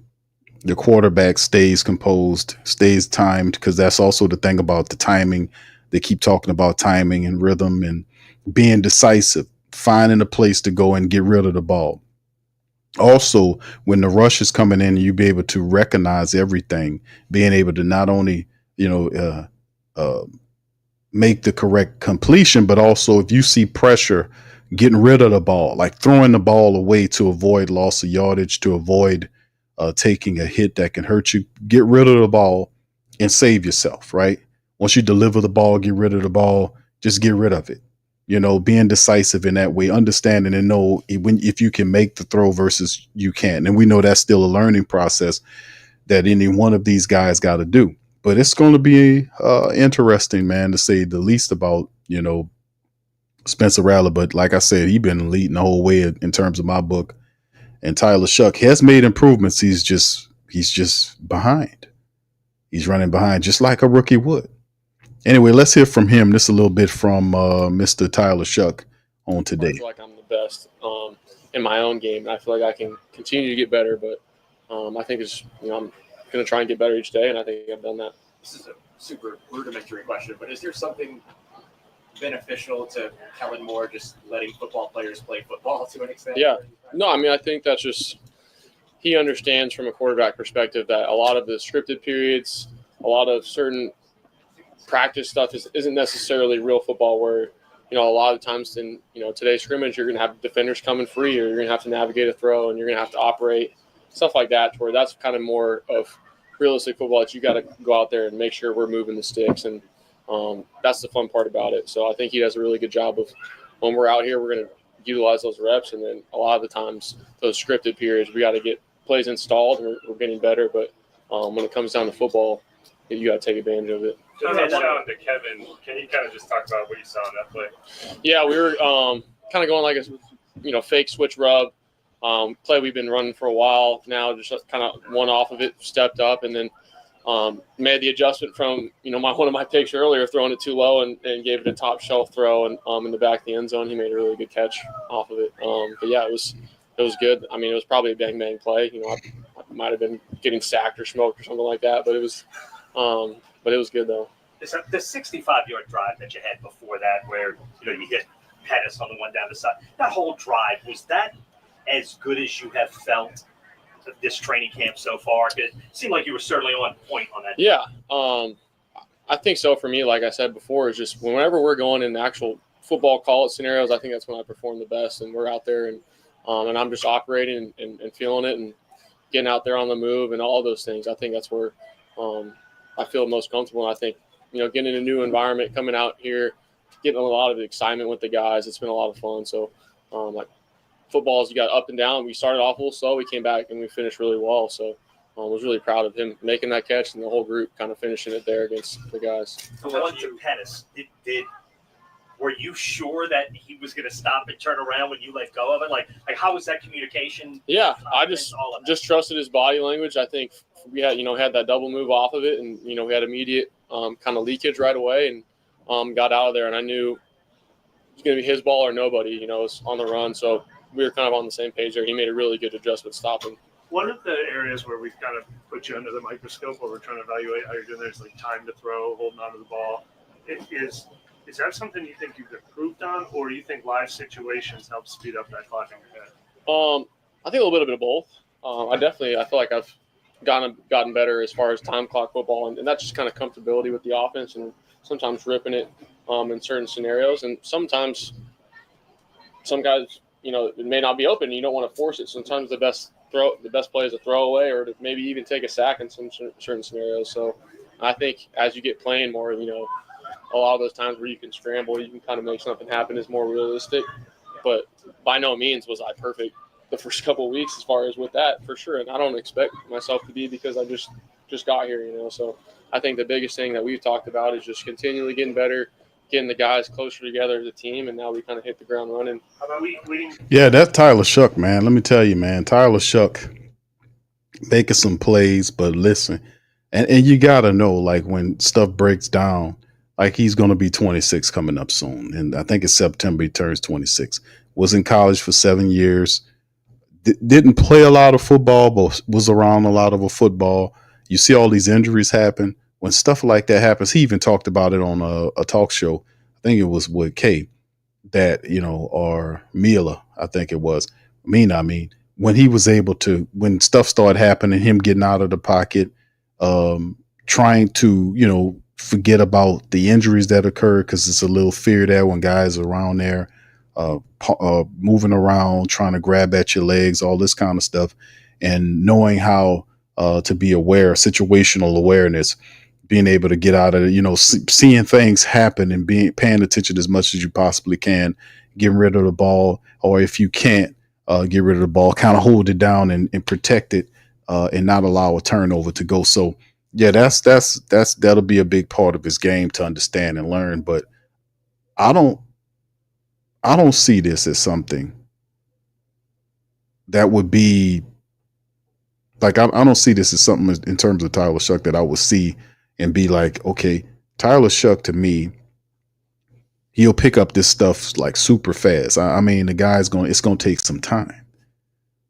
the quarterback stays composed, stays timed, because that's also the thing about the timing. They keep talking about timing and rhythm, and being decisive, finding a place to go and get rid of the ball. Also, when the rush is coming in, you be able to recognize everything, being able to not only, uh, make the correct completion, but also if you see pressure, getting rid of the ball, like throwing the ball away to avoid loss of yardage, to avoid taking a hit that can hurt you. Get rid of the ball and save yourself, right? Once you deliver the ball, get rid of the ball, just get rid of it. Being decisive in that way, understanding and know if you can make the throw versus you can't. And we know that's still a learning process that any one of these guys got to do. But it's going to be interesting, man, to say the least about, Spencer Rattler. But like I said, he's been leading the whole way in terms of my book. And Tyler Shuck has made improvements. He's just behind. He's running behind just like a rookie would. Anyway, let's hear from him. This a little bit from Mr. Tyler Shuck on today. I feel like I'm the best in my own game. I feel like I can continue to get better, but I think I'm going to try and get better each day, and I think I've done that. This is a super rudimentary question, but is there something beneficial to Kellen Moore just letting football players play football to an extent? Yeah. No, I mean, I think that's just he understands from a quarterback perspective that a lot of the scripted periods, a lot of certain practice stuff isn't necessarily real football where, a lot of times in, today's scrimmage, you're going to have defenders coming free or you're going to have to navigate a throw and you're going to have to operate, stuff like that, to where that's kind of more of realistic football that you got to go out there and make sure we're moving the sticks. And that's the fun part about it. So I think he does a really good job of when we're out here, we're going to utilize those reps. And then a lot of the times those scripted periods, we got to get plays installed and we're getting better. But when it comes down to football, you got to take advantage of it. Shout out to Kevin. Can you kind of just talk about what you saw in that play? Yeah, we were kind of going like a, fake switch rub play we've been running for a while now. Just kind of one off of it, stepped up, and then made the adjustment from one of my takes earlier, throwing it too low and gave it a top shelf throw and in the back of the end zone. He made a really good catch off of it. But yeah, it was good. I mean, it was probably a bang bang play. I might have been getting sacked or smoked or something like that, but it was. But it was good though. The 65-yard drive that you had before that, where you hit Pettis on the one down the side. That whole drive, was that as good as you have felt this training camp so far? It seemed like you were certainly on point on that. Yeah, I think so. For me, like I said before, is just whenever we're going in actual football call it scenarios, I think that's when I perform the best. And we're out there and I'm just operating and feeling it and getting out there on the move and all those things. I think that's where I feel most comfortable. And I think, getting in a new environment, coming out here, getting a lot of excitement with the guys, it's been a lot of fun. So, like footballs, you got up and down. We started off a little slow. We came back and we finished really well. So, I was really proud of him making that catch and the whole group kind of finishing it there against the guys. So on to Pettis, were you sure that he was going to stop and turn around when you let go of it? Like how was that communication? Yeah, I just trusted his body language. I think we had that double move off of it, and we had immediate kind of leakage right away, and got out of there. And I knew it was going to be his ball or nobody. It was on the run, so we were kind of on the same page there. He made a really good adjustment stopping. One of the areas where we've kind of put you under the microscope, where we're trying to evaluate how you're doing, there's like time to throw, holding onto the ball. Is that something you think you've improved on, or do you think live situations help speed up that clock in your head? I think a little bit of both. I feel like I've gotten better as far as time clock football, and that's just kind of comfortability with the offense, and sometimes ripping it in certain scenarios, and sometimes some guys, it may not be open. You don't want to force it. Sometimes the best play is a throwaway, or to maybe even take a sack in some certain scenarios. So I think as you get playing more, a lot of those times where you can scramble, you can kind of make something happen is more realistic. But by no means was I perfect the first couple of weeks as far as with that, for sure. And I don't expect myself to be because I just got here, So I think the biggest thing that we've talked about is just continually getting better, getting the guys closer together as a team, and now we kind of hit the ground running. How about we Yeah, that's Tyler Shuck, man. Let me tell you, man. Tyler Shuck making some plays, but listen, and you got to know, like, when stuff breaks down, like he's going to be 26 coming up soon. And I think it's September he turns 26. Was in college for 7 years. Didn't play a lot of football, but was around a lot of a football. You see all these injuries happen. When stuff like that happens, he even talked about it on a talk show. I think it was with Kay. that, or Mila, I think it was. When he was able to, when stuff started happening, him getting out of the pocket, trying to, forget about the injuries that occurred, because it's a little fear there when guys are around there, moving around, trying to grab at your legs, all this kind of stuff, and knowing how to be aware, situational awareness, being able to get out of it, seeing things happen and paying attention as much as you possibly can, getting rid of the ball, or if you can't get rid of the ball, kind of hold it down and protect it, and not allow a turnover to go. So yeah, that'll be a big part of his game to understand and learn. But I don't see this as something that would be like, I don't see this as something in terms of Tyler Shuck that I would see and be like, okay, Tyler Shuck, to me, he'll pick up this stuff like super fast. I mean, the guy's it's going to take some time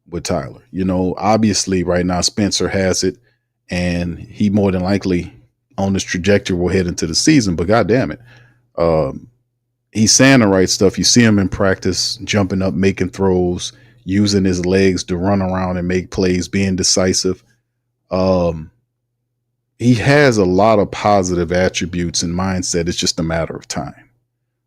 with Tyler. Obviously right now Spencer has it, and he more than likely on this trajectory will head into the season. But God damn it, he's saying the right stuff. You see him in practice, jumping up, making throws, using his legs to run around and make plays, being decisive. He has a lot of positive attributes and mindset. It's just a matter of time,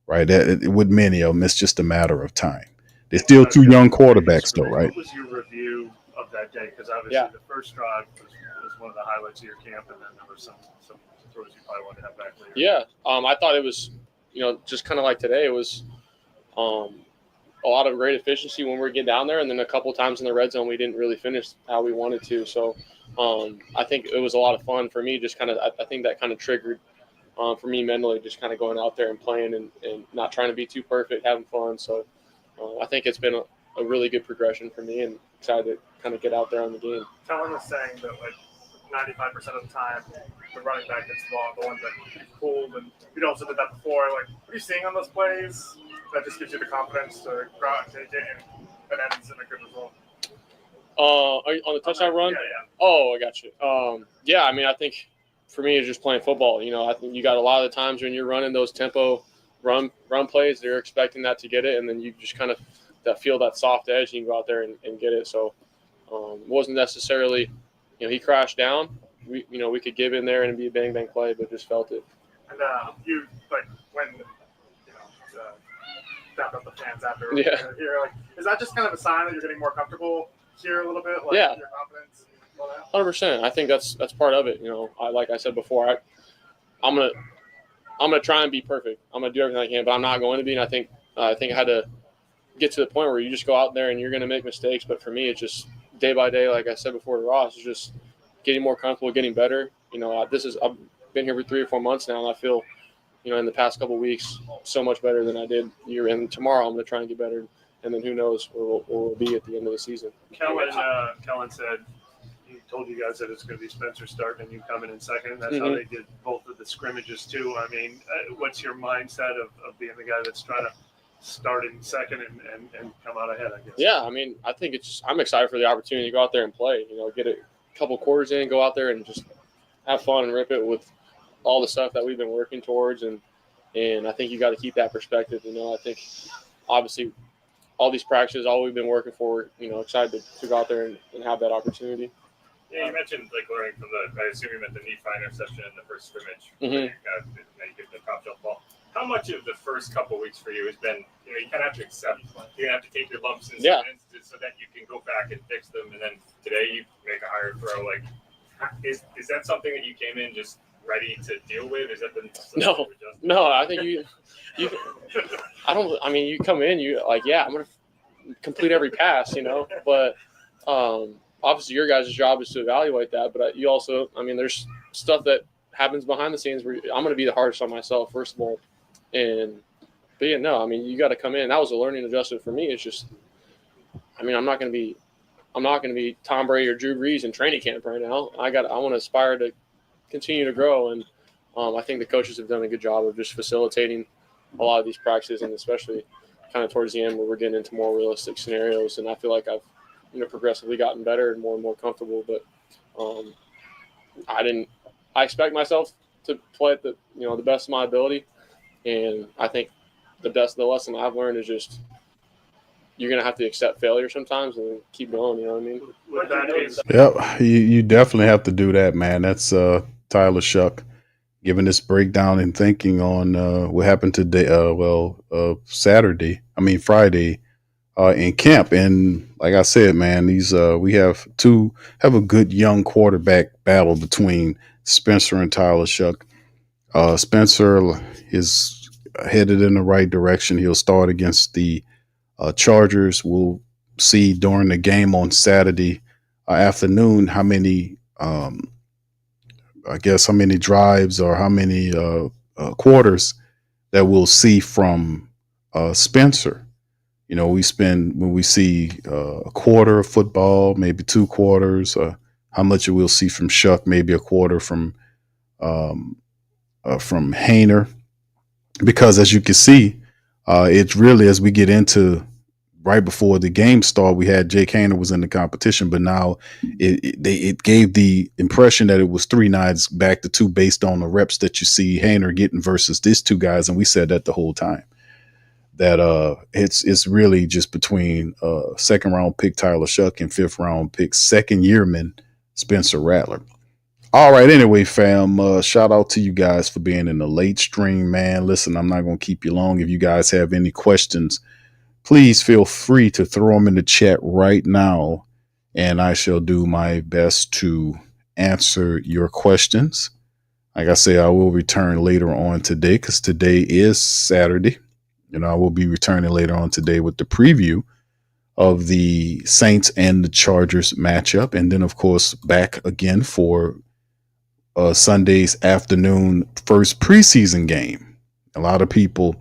right? With many of them, it's just a matter of time. They're still two young quarterbacks, though, right? What was your review of that day? Because obviously the first drive was one of the highlights of your camp, and then there were some throws you probably wanted to have back later. Yeah, I thought it was, just kind of like today. It was a lot of great efficiency when we were getting down there, and then a couple of times in the red zone we didn't really finish how we wanted to. So I think it was a lot of fun for me. Just kind of, I think that kind of triggered for me mentally, just kind of going out there and playing and not trying to be too perfect, having fun. So I think it's been a really good progression for me, and excited to kind of get out there on the game. Kellen was saying that like 95% of the time the running back gets the ball, the ones that you pulled, and you'd also did that before. Like, what are you seeing on those plays that just gives you the confidence to go out and take it, and that ends in a good result? Are you on the touchdown run? Yeah. Oh, I got you. Yeah, I mean, I think for me it's just playing football. I think you got a lot of the times when you're running those tempo run plays, they're expecting that to get it, and then you just kind of feel that soft edge, and you can go out there and get it. So it wasn't necessarily, he crashed down. We could give in there and be a bang bang play, but just felt it. And you like when down up the fans after here, like, is that just kind of a sign that you're getting more comfortable here a little bit? Like, yeah, your confidence. 100%. I think that's part of it. Like I said before, I'm gonna try and be perfect. I'm gonna do everything I can, but I'm not going to be. And I think I had to get to the point where you just go out there and you're gonna make mistakes. But for me, it's just day by day, like I said before to Ross, it's just getting more comfortable, getting better. I've been here for 3 or 4 months now, and I feel, in the past couple of weeks, so much better than I did year. And tomorrow, I'm gonna try and get better. And then who knows where we'll be at the end of the season. Kellen said he told you guys that it's going to be Spencer starting and you coming in second. That's how they did both of the scrimmages too. I mean, what's your mindset of being the guy that's trying to start in second and come out ahead, I guess? Yeah, I mean, I think I'm excited for the opportunity to go out there and play. Get a couple quarters in, go out there and just have fun and rip it with all the stuff that we've been working towards. And I think you got to keep that perspective. I think obviously all these practices, all we've been working for, excited to go out there and have that opportunity. Yeah, you mentioned like learning from I assume you meant the knee fire interception in the first scrimmage. Mm-hmm. You get the prop jump ball. How much of the first couple weeks for you has been, you kind of have to accept, you're going to have to take your lumps in some instances so that you can go back and fix them. And then today you make a higher throw. Like, is that something that you came in just ready to deal with? Is that No, I think you you come in, I'm going to complete every pass, but obviously your guys' job is to evaluate that. But you also, there's stuff that happens behind the scenes where I'm going to be the hardest on myself, first of all. But you got to come in. That was a learning adjustment for me. It's just, I'm not going to be Tom Brady or Drew Brees in training camp right now. I want to aspire to continue to grow. And I think the coaches have done a good job of just facilitating a lot of these practices, and especially kind of towards the end where we're getting into more realistic scenarios. And I feel like I've, progressively gotten better and more comfortable. But I expect myself to play at the best of my ability. And I think the lesson I've learned is just you're gonna have to accept failure sometimes and keep going. You know what I mean? What that is, Yep, you definitely have to do that, man. That's Tyler Shuck giving this breakdown and thinking on what happened today. Friday in camp, and like I said, man, these we have a good young quarterback battle between Spencer and Tyler Shuck. Spencer is headed in the right direction. He'll start against the Chargers. We'll see during the game on Saturday afternoon how many drives or how many quarters that we'll see from Spencer. You know, when we see a quarter of football, maybe 2 quarters, how much we'll see from Shuck, maybe a quarter from Hayner. Because as you can see, it's really, as we get into right before the game start, we had Jake Hayner was in the competition, but now it gave the impression that it was 3 nights back to 2 based on the reps that you see Hayner getting versus these 2 guys. And we said that the whole time, that it's really just between 2nd round pick Tyler Shuck and 5th round pick 2nd yearman Spencer Rattler. All right. Anyway, fam, shout out to you guys for being in the late stream, man. Listen, I'm not going to keep you long. If you guys have any questions, please feel free to throw them in the chat right now, and I shall do my best to answer your questions. Like I say, I will return later on today because today is Saturday. You know, I will be returning later on today with the preview of the Saints and the Chargers matchup. And then, of course, back again for Sunday's afternoon first preseason game. A lot of people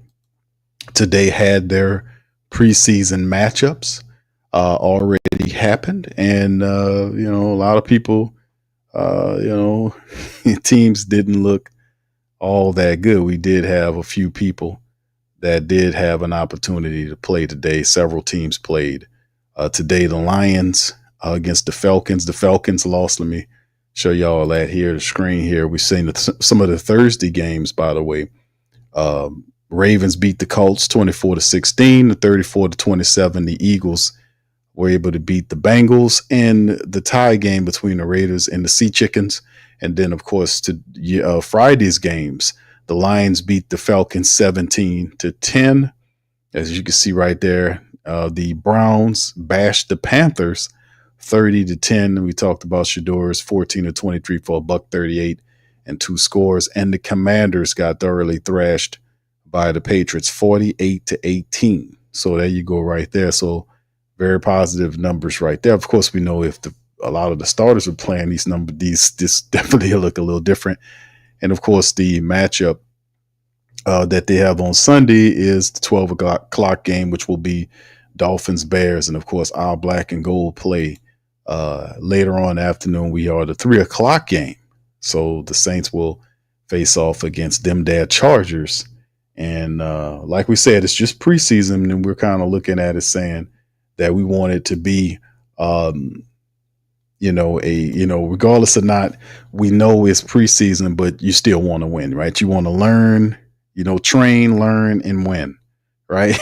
today had their preseason matchups already happened. And, a lot of people, teams didn't look all that good. We did have a few people that did have an opportunity to play today. Several teams played today. The Lions against the Falcons. The Falcons lost. Let me show y'all that here, the screen here. We've seen some of the Thursday games, by the way. Ravens beat the Colts 24-16, the 34-27. The Eagles were able to beat the Bengals, and the tie game between the Raiders and the Sea Chickens. And then, of course, to Friday's games, the Lions beat the Falcons 17-10. As you can see right there, the Browns bashed the Panthers 30-10. We talked about Shador's 14-23 for $138 and 2 scores. And the Commanders got thoroughly thrashed by the Patriots 48-18. So there you go right there. So very positive numbers right there. Of course, we know if a lot of the starters are playing, this definitely look a little different. And of course, the matchup that they have on Sunday is the 12 o'clock game, which will be Dolphins Bears. And of course, our black and gold play later on in the afternoon. We are the 3 o'clock game. So the Saints will face off against them dad Chargers. And like we said, it's just preseason, and we're kind of looking at it saying that we want it to be, regardless of not, we know it's preseason, but you still want to win, right? You want to learn, train, learn, and win, right?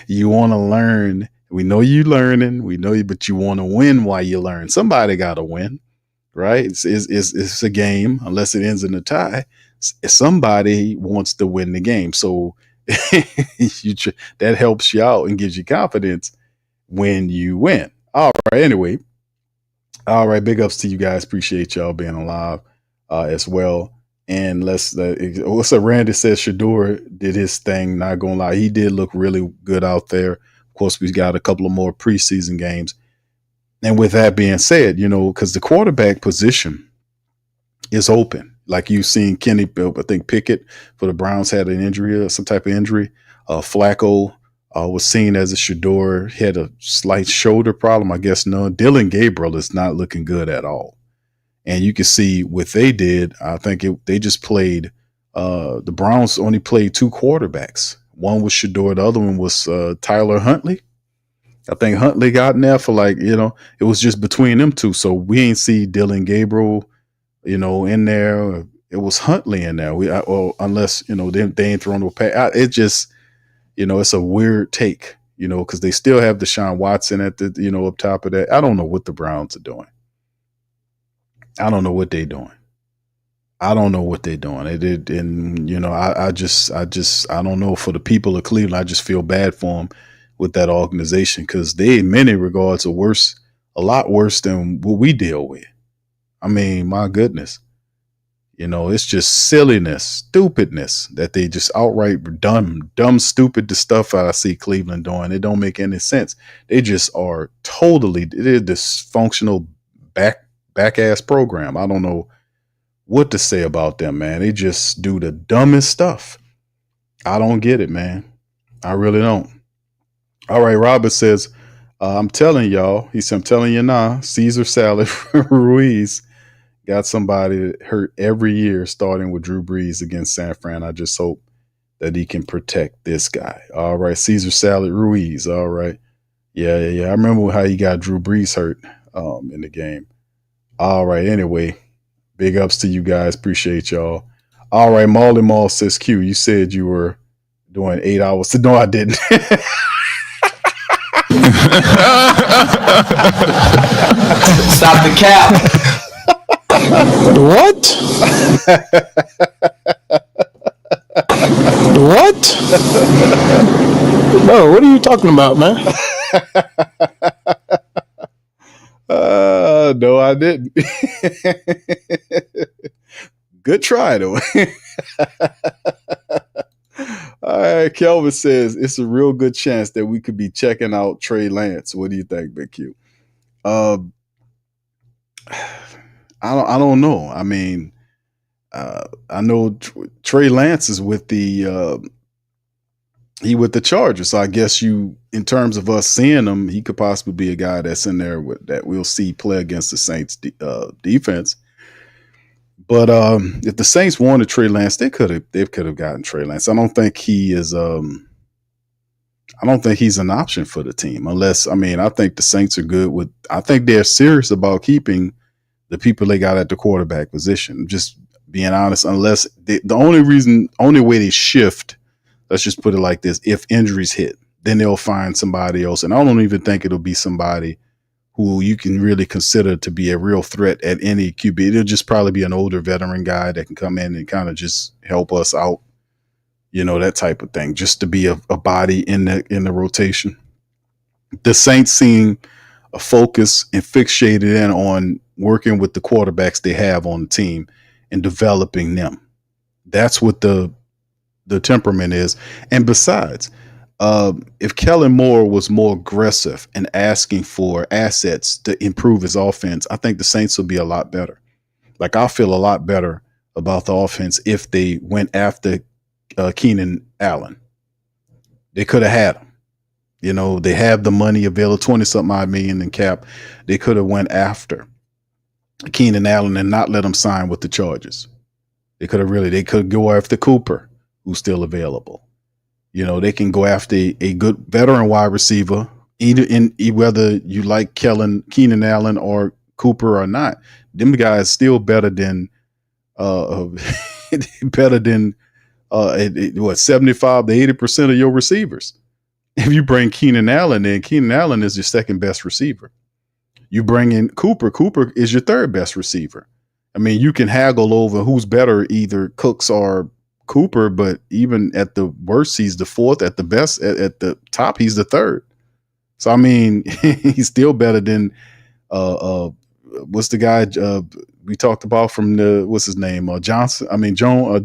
You want to learn. We know you learning, but you want to win while you learn. Somebody got to win, right? It's a game, unless it ends in a tie. Somebody wants to win the game. So that helps you out and gives you confidence when you win. All right. Anyway. All right. Big ups to you guys. Appreciate y'all being alive as well. And what's up? Randy says Shador did his thing. Not gonna lie. He did look really good out there. Of course, we've got a couple of more preseason games. And with that being said, because the quarterback position is open. Like you've seen Kenny, I think Pickett for the Browns had an injury or some type of injury. Flacco was seen as a Shador. He had a slight shoulder problem. I guess no. Dylan Gabriel is not looking good at all. And you can see what they did. I think they just played. The Browns only played 2 quarterbacks. One was Shador. The other one was Tyler Huntley. I think Huntley got in there for it was just between them 2. So we ain't see Dylan Gabriel, in there. it was Huntley in there. Well, unless they ain't thrown no pass. It just it's a weird take. Because they still have Deshaun Watson at the up top of that. I don't know what the Browns are doing. I don't know what they're doing. They did, and I don't know, for the people of Cleveland. I just feel bad for them with that organization, because they, in many regards, are a lot worse than what we deal with. I mean, my goodness, it's just silliness, stupidness that they just outright dumb, stupid the stuff I see Cleveland doing. It don't make any sense. They just are they're dysfunctional back ass program. I don't know what to say about them, man. They just do the dumbest stuff. I don't get it, man. I really don't. All right, Robert says, I'm telling y'all, he said, I'm telling you now, Caesar Salad Ruiz got somebody hurt every year, starting with Drew Brees against San Fran. I just hope that he can protect this guy. All right, Caesar Salad Ruiz. All right. Yeah. I remember how he got Drew Brees hurt in the game. All right, anyway, big ups to you guys. Appreciate y'all. All right, Marley Mall says, Q, you said you were doing 8 hours. No, I didn't. Stop the cap. What? What? Bro, what are you talking about, man? No, I didn't. Good try, though. All right, Kelvin says it's a real good chance that we could be checking out Trey Lance. What do you think, Big Q? I don't know. I mean, I know Trey Lance is with the Chargers, so I guess in terms of us seeing him, he could possibly be a guy that's in there that we'll see play against the Saints defense. But if the Saints wanted Trey Lance, they could have gotten Trey Lance. I don't think he is. I don't think he's an option for the team, unless I think the Saints are good with. I think they're serious about keeping the people they got at the quarterback position. Just being honest, unless the only way they shift. Let's just put it like this: if injuries hit, then they'll find somebody else, and I don't even think it'll be somebody who you can really consider to be a real threat at any QB. It'll just probably be an older veteran guy that can come in and kind of just help us out, that type of thing, just to be a body in the rotation. The Saints seem a focus and fixated in on working with the quarterbacks they have on the team and developing them. That's what the temperament is. And besides, if Kellen Moore was more aggressive and asking for assets to improve his offense, I think the Saints will be a lot better. Like, I feel a lot better about the offense if they went after Keenan Allen. They could have had him. They have the money available, 20-something odd million in cap. They could have went after Keenan Allen and not let him sign with the Chargers. They could go after Cooper, who's still available. They can go after a good veteran wide receiver, whether you like Keenan Allen or Cooper or not. Them guys still better than 75 to 80% of your receivers. If you bring Keenan Allen in, Keenan Allen is your second best receiver. You bring in Cooper is your third best receiver. You can haggle over who's better, either Cooks or Cooper, but even at the worst, he's the fourth. At the best, at the top, he's the third. So he's still better than what's the guy we talked about from what's his name? Jones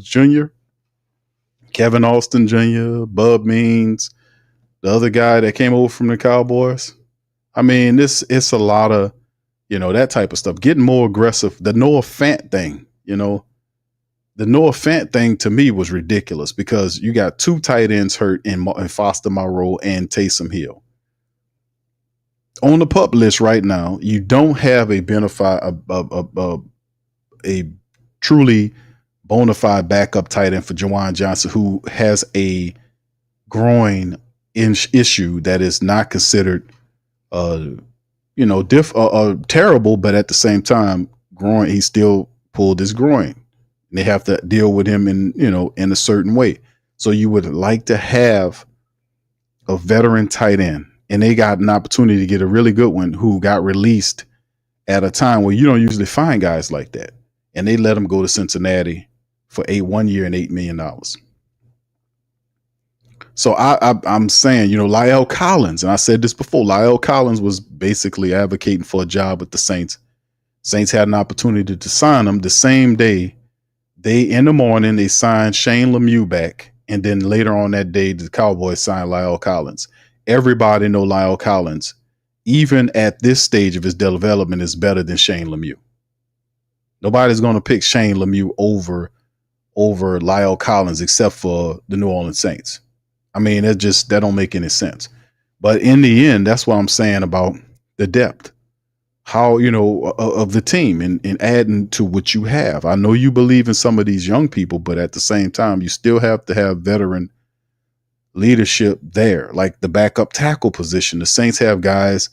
Jr., Kevin Austin Jr., Bub Means, the other guy that came over from the Cowboys. It's a lot of that type of stuff. Getting more aggressive. The Noah Fant thing, The Noah Fant thing to me was ridiculous, because you got two tight ends hurt in Foster Moreau and Taysom Hill. On the PUP list right now, you don't have a truly bona fide backup tight end for Jawan Johnson, who has a groin issue that is not considered terrible, but at the same time, he still pulled his groin. And they have to deal with him in a certain way. So you would like to have a veteran tight end, and they got an opportunity to get a really good one who got released at a time where you don't usually find guys like that. And they let him go to Cincinnati for 1 year and $8 million. So I'm saying, Lyle Collins, and I said this before, Lyle Collins was basically advocating for a job with the Saints. Saints had an opportunity to sign him the same day. In the morning, they signed Shane Lemieux back. And then later on that day, the Cowboys signed Lyle Collins. Everybody know Lyle Collins, even at this stage of his development, is better than Shane Lemieux. Nobody's going to pick Shane Lemieux over Lyle Collins except for the New Orleans Saints. I mean, that don't make any sense. But in the end, that's what I'm saying about the depth, how, of the team and adding to what you have. I know you believe in some of these young people, but at the same time, you still have to have veteran leadership there, like the backup tackle position. The Saints have guys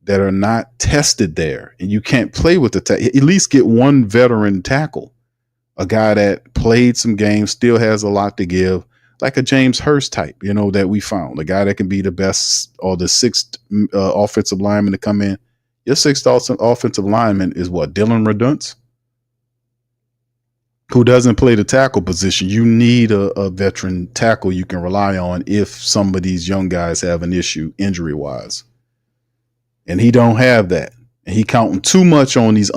that are not tested there, and you can't play with at least get one veteran tackle, a guy that played some games, still has a lot to give, like a James Hurst type, that we found, a guy that can be the best or the sixth offensive lineman to come in. Your sixth offensive lineman is what? Dylan Redunce, who doesn't play the tackle position. You need a veteran tackle you can rely on if some of these young guys have an issue injury-wise. And he don't have that. And he counting too much on these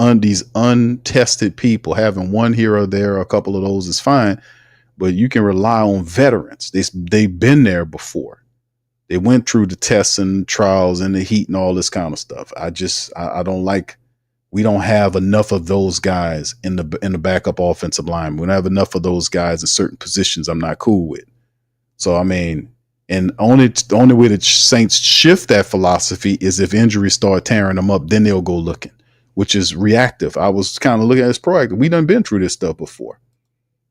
untested people. Having one here or there, a couple of those is fine, but you can rely on veterans. They've been there before. They went through the tests and trials and the heat and all this kind of stuff. I don't like. We don't have enough of those guys in the backup offensive line. We don't have enough of those guys in certain positions I'm not cool with. So I mean, and the only way the Saints shift that philosophy is if injuries start tearing them up, then they'll go looking, which is reactive. I was kind of looking at it as proactive. We done been through this stuff before.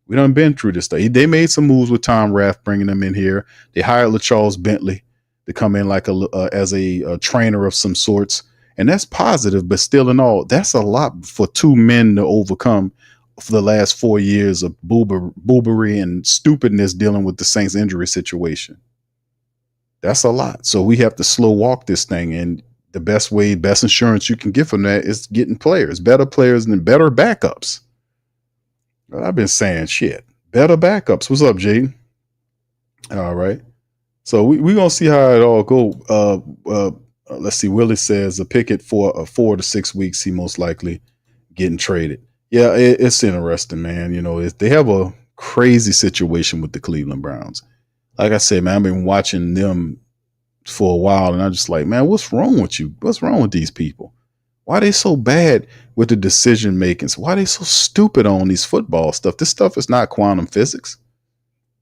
They made some moves with Tom Rath, bringing them in here. They hired LaCharles Bentley to come in like as a trainer of some sorts. And that's positive, but still in all, that's a lot for two men to overcome for the last 4 years of boobery and stupidness dealing with the Saints injury situation. That's a lot. So we have to slow walk this thing. And the best insurance you can get from that is getting better players and better backups. I've been saying shit. Better backups. What's up, Jaden? All right. So we're going to see how it all go. Let's see. Willie says a Pickett for 4 to 6 weeks. He most likely getting traded. Yeah, it's interesting, man. They have a crazy situation with the Cleveland Browns. Like I said, man, I've been watching them for a while, and I'm just like, man, what's wrong with you? What's wrong with these people? Why are they so bad with the decision makings? Why are they so stupid on these football stuff? This stuff is not quantum physics.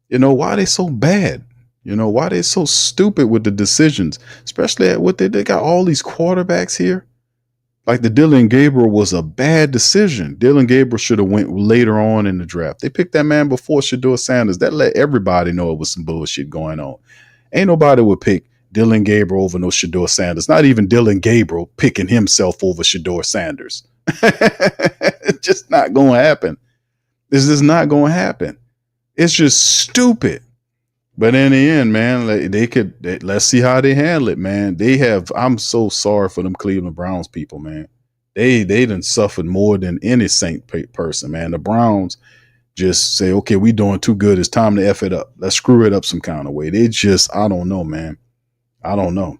Why are they so bad? Why are they so stupid with the decisions? Especially at what they got all these quarterbacks here. Like the Dylan Gabriel was a bad decision. Dylan Gabriel should have went later on in the draft. They picked that man before Shedeur Sanders. That let everybody know it was some bullshit going on. Ain't nobody would pick Dylan Gabriel over no Shedeur Sanders. Not even Dylan Gabriel picking himself over Shedeur Sanders. It's just not going to happen. This is not going to happen. It's just stupid. But in the end, man, let's see how they handle it, man. I'm so sorry for them Cleveland Browns people, man. They done suffered more than any Saint person, man. The Browns just say, okay, we doing too good. It's time to F it up. Let's screw it up some kind of way. I don't know, man. I don't know.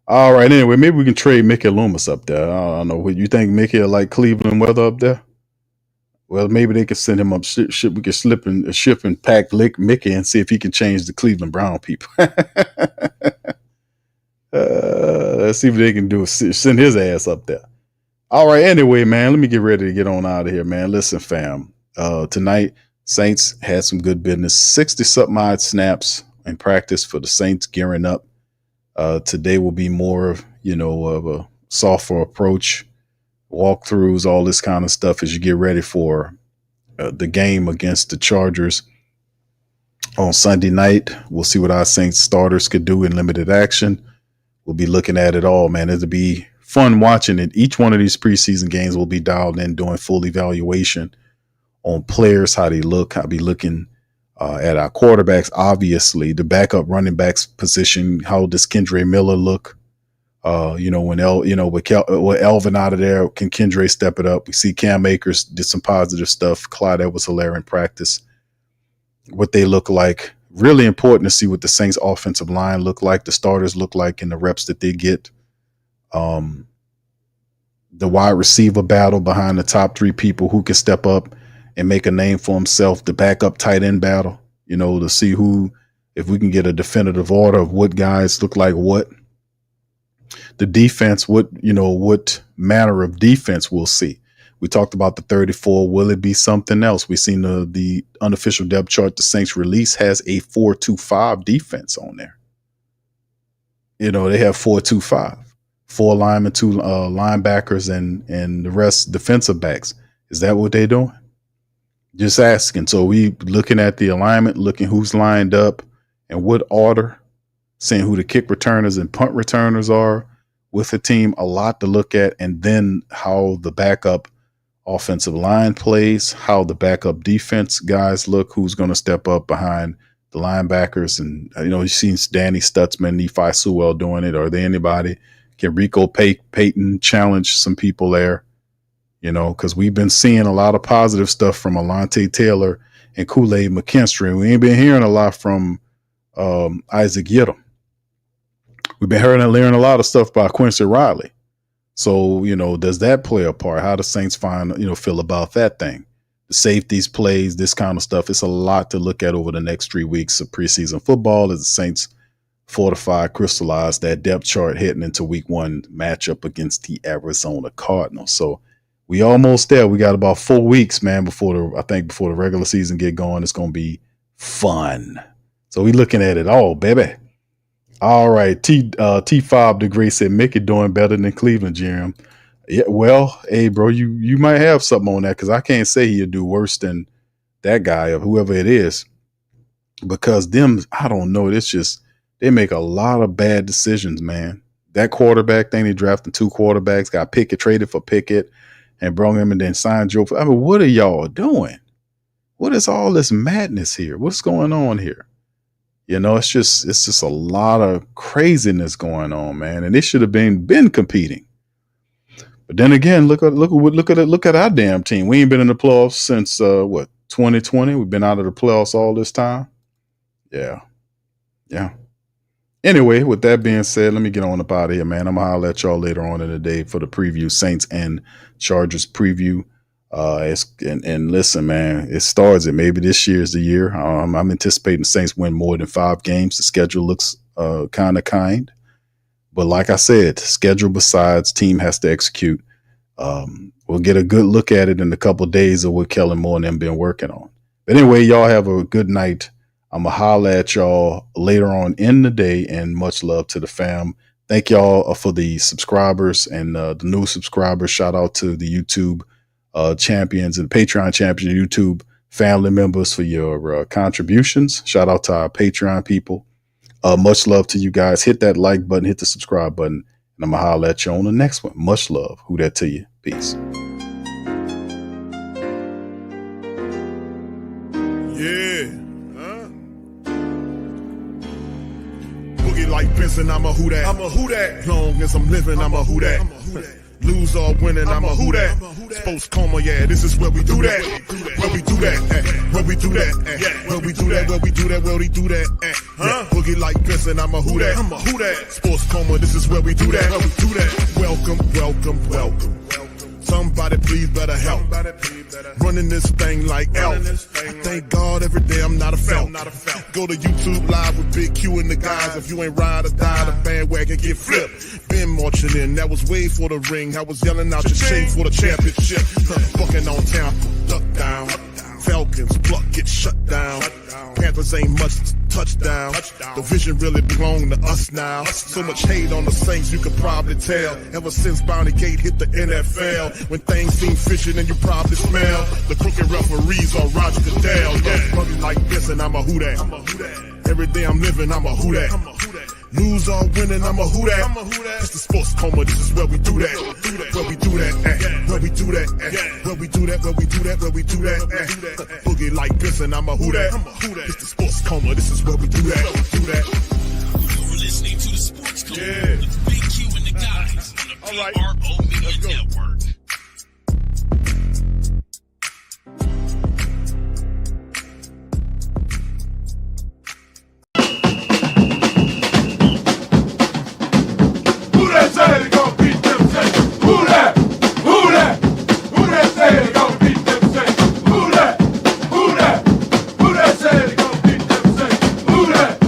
All right, anyway, maybe we can trade Mickey Loomis up there. I don't know. What you think, Mickey, like Cleveland weather up there? Well, maybe they could send him up. We could ship and pack Mickey and see if he can change the Cleveland Brown people. Let's see if they can do it. Send his ass up there. All right. Anyway, man, let me get ready to get on out of here, man. Listen, fam. Tonight, Saints had some good business. 60-something odd snaps in practice for the Saints gearing up. Today will be more of a softer approach. Walkthroughs, all this kind of stuff as you get ready for the game against the Chargers on Sunday night. We'll see what our Saints starters could do in limited action. We'll be looking at it all, man. It'll be fun watching it. Each one of these preseason games will be dialed in, doing full evaluation on players, how they look, how be looking at our quarterbacks. Obviously, the backup running backs position. How does Kendre Miller look? When with Elvin out of there, can Kendre step it up? We see Cam Akers did some positive stuff. Clyde Edwards-Helaire in practice. What they look like. Really important to see what the Saints offensive line look like, the starters look like, and the reps that they get. The wide receiver battle behind the top 3 people who can step up and make a name for himself. The backup tight end battle, to see if we can get a definitive order of what guys look like what. The defense, what manner of defense we'll see. We talked about the 34. Will it be something else? We've seen the unofficial depth chart the Saints release has a 4-2-5 defense on there. They have 4-2-5. 4 linemen, 2 linebackers, and the rest defensive backs. Is that what they're doing? Just asking. So we looking at the alignment, looking who's lined up and what order, seeing who the kick returners and punt returners are with the team. A lot to look at, and then how the backup offensive line plays, how the backup defense guys look, who's going to step up behind the linebackers. And, you've seen Danny Stutzman, Nephi Sewell doing it. Are there anybody? Can Rico Payton challenge some people there? Because we've been seeing a lot of positive stuff from Alontae Taylor and Kool-Aid McKinstry. We ain't been hearing a lot from Isaac Yiadom. We've been hearing and learning a lot of stuff by Quincy Riley. So, does that play a part? How do Saints feel about that thing? The safeties, plays, this kind of stuff. It's a lot to look at over the next 3 weeks of preseason football as the Saints fortify, crystallize that depth chart heading into week 1 matchup against the Arizona Cardinals. So we almost there. We got about 4 weeks, man, before the regular season get going. It's going to be fun. So we looking at it all, baby. All right, T5 Degree said Mickey doing better than Cleveland, Jerem. Yeah, well, hey, bro, you might have something on that because I can't say he'll do worse than that guy or whoever it is because I don't know. It's just they make a lot of bad decisions, man. That quarterback thing, they drafted 2 quarterbacks, got Pickett, traded for Pickett, and brought him and then signed Joe. I mean, what are y'all doing? What is all this madness here? What's going on here? It's just a lot of craziness going on, man. And they should have been competing. But then again, look at our damn team. We ain't been in the playoffs since 2020. We've been out of the playoffs all this time. Yeah. Anyway, with that being said, let me get on up out of here, man. I'm gonna holler at y'all later on in the day for the preview, Saints and Chargers preview. And listen, man, it starts it. Maybe this year is the year. I'm anticipating the Saints win more than 5 games. The schedule looks kind. But like I said, schedule besides, team has to execute. We'll get a good look at it in a couple of days of what Kellen Moore and them been working on. But anyway, y'all have a good night. I'm going to holler at y'all later on in the day, and much love to the fam. Thank y'all for the subscribers and the new subscribers. Shout out to the YouTube champions and Patreon champions, YouTube family members for your contributions. Shout out to our Patreon people. Much love to you guys. Hit that like button, hit the subscribe button, and I'm going to holler at you on the next one. Much love. Who dat to you? Peace. Yeah. Boogie like Benson, I'm a who dat. I'm a who dat. Long as I'm living, I'm a who dat. Lose or winning, I'm a who dat. Sports coma, yeah, this is where we do that. Where we do that, where we do that, where we do that, where we do that, where we do that. Boogie like Benson, I'm a who dat. I'm a who dat. Sports coma, this is where we do that. Where we do that. Welcome. Somebody please better help. Running this thing like Elf. I thank God every day I'm not a Phelps. Go to YouTube Live with Big Q and the guys. If you ain't ride or die, the bandwagon get flipped. Been marching in, that was way for the ring. I was yelling out your shade for the championship. Bucking on town, duck down. Falcons, pluck, get shut down. Panthers ain't much touchdown. The vision really belong to us now. So much hate on the Saints, you could probably tell. Ever since Bounty Gate hit the NFL, when things seem fishy and you probably smell the crooked referees on Roger Goodell. Yeah, running like this and I'm a who dat. Every day I'm living, I'm a who dat. Lose or winning, I'm a who that. It's the sports coma, this is where we do that. Where we do that at. Where we do that at. Where we do that, where we do that, where we do that at. Boogie like Benson, I'm a who that. It's the sports coma, this is where we do that. You're listening to the Sports Coma with Big Q and the guys on the PRO Media Network. Who that say they gon' beat them Saints? Who that? Who that? Who that say they gon' beat them Saints? Who that? Who that? Who that say they gon' beat them Saints? Who that?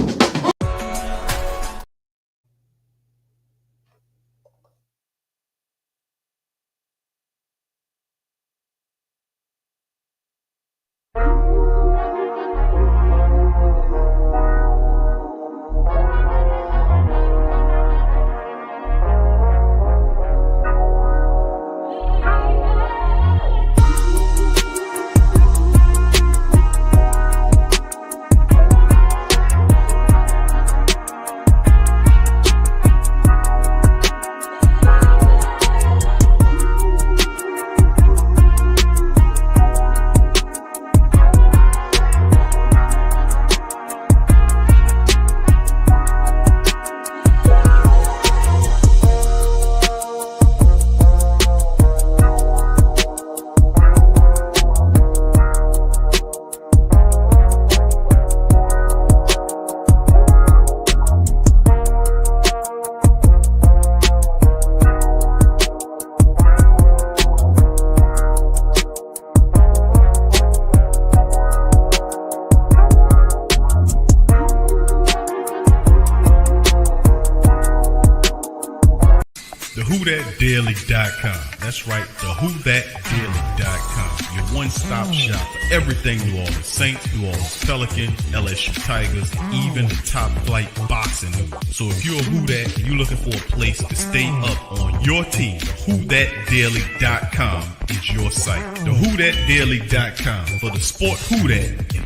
WhoThatDaily.com. That's right, the WhoThatDaily.com. Your one-stop shop for everything New Orleans Saints, New Orleans Pelicans, LSU Tigers, even the top flight boxing news. So if you're a Who Dat and you're looking for a place to stay up on your team, WhoThatDaily.com is your site. The WhoThatDaily.com for the sport Who Dat and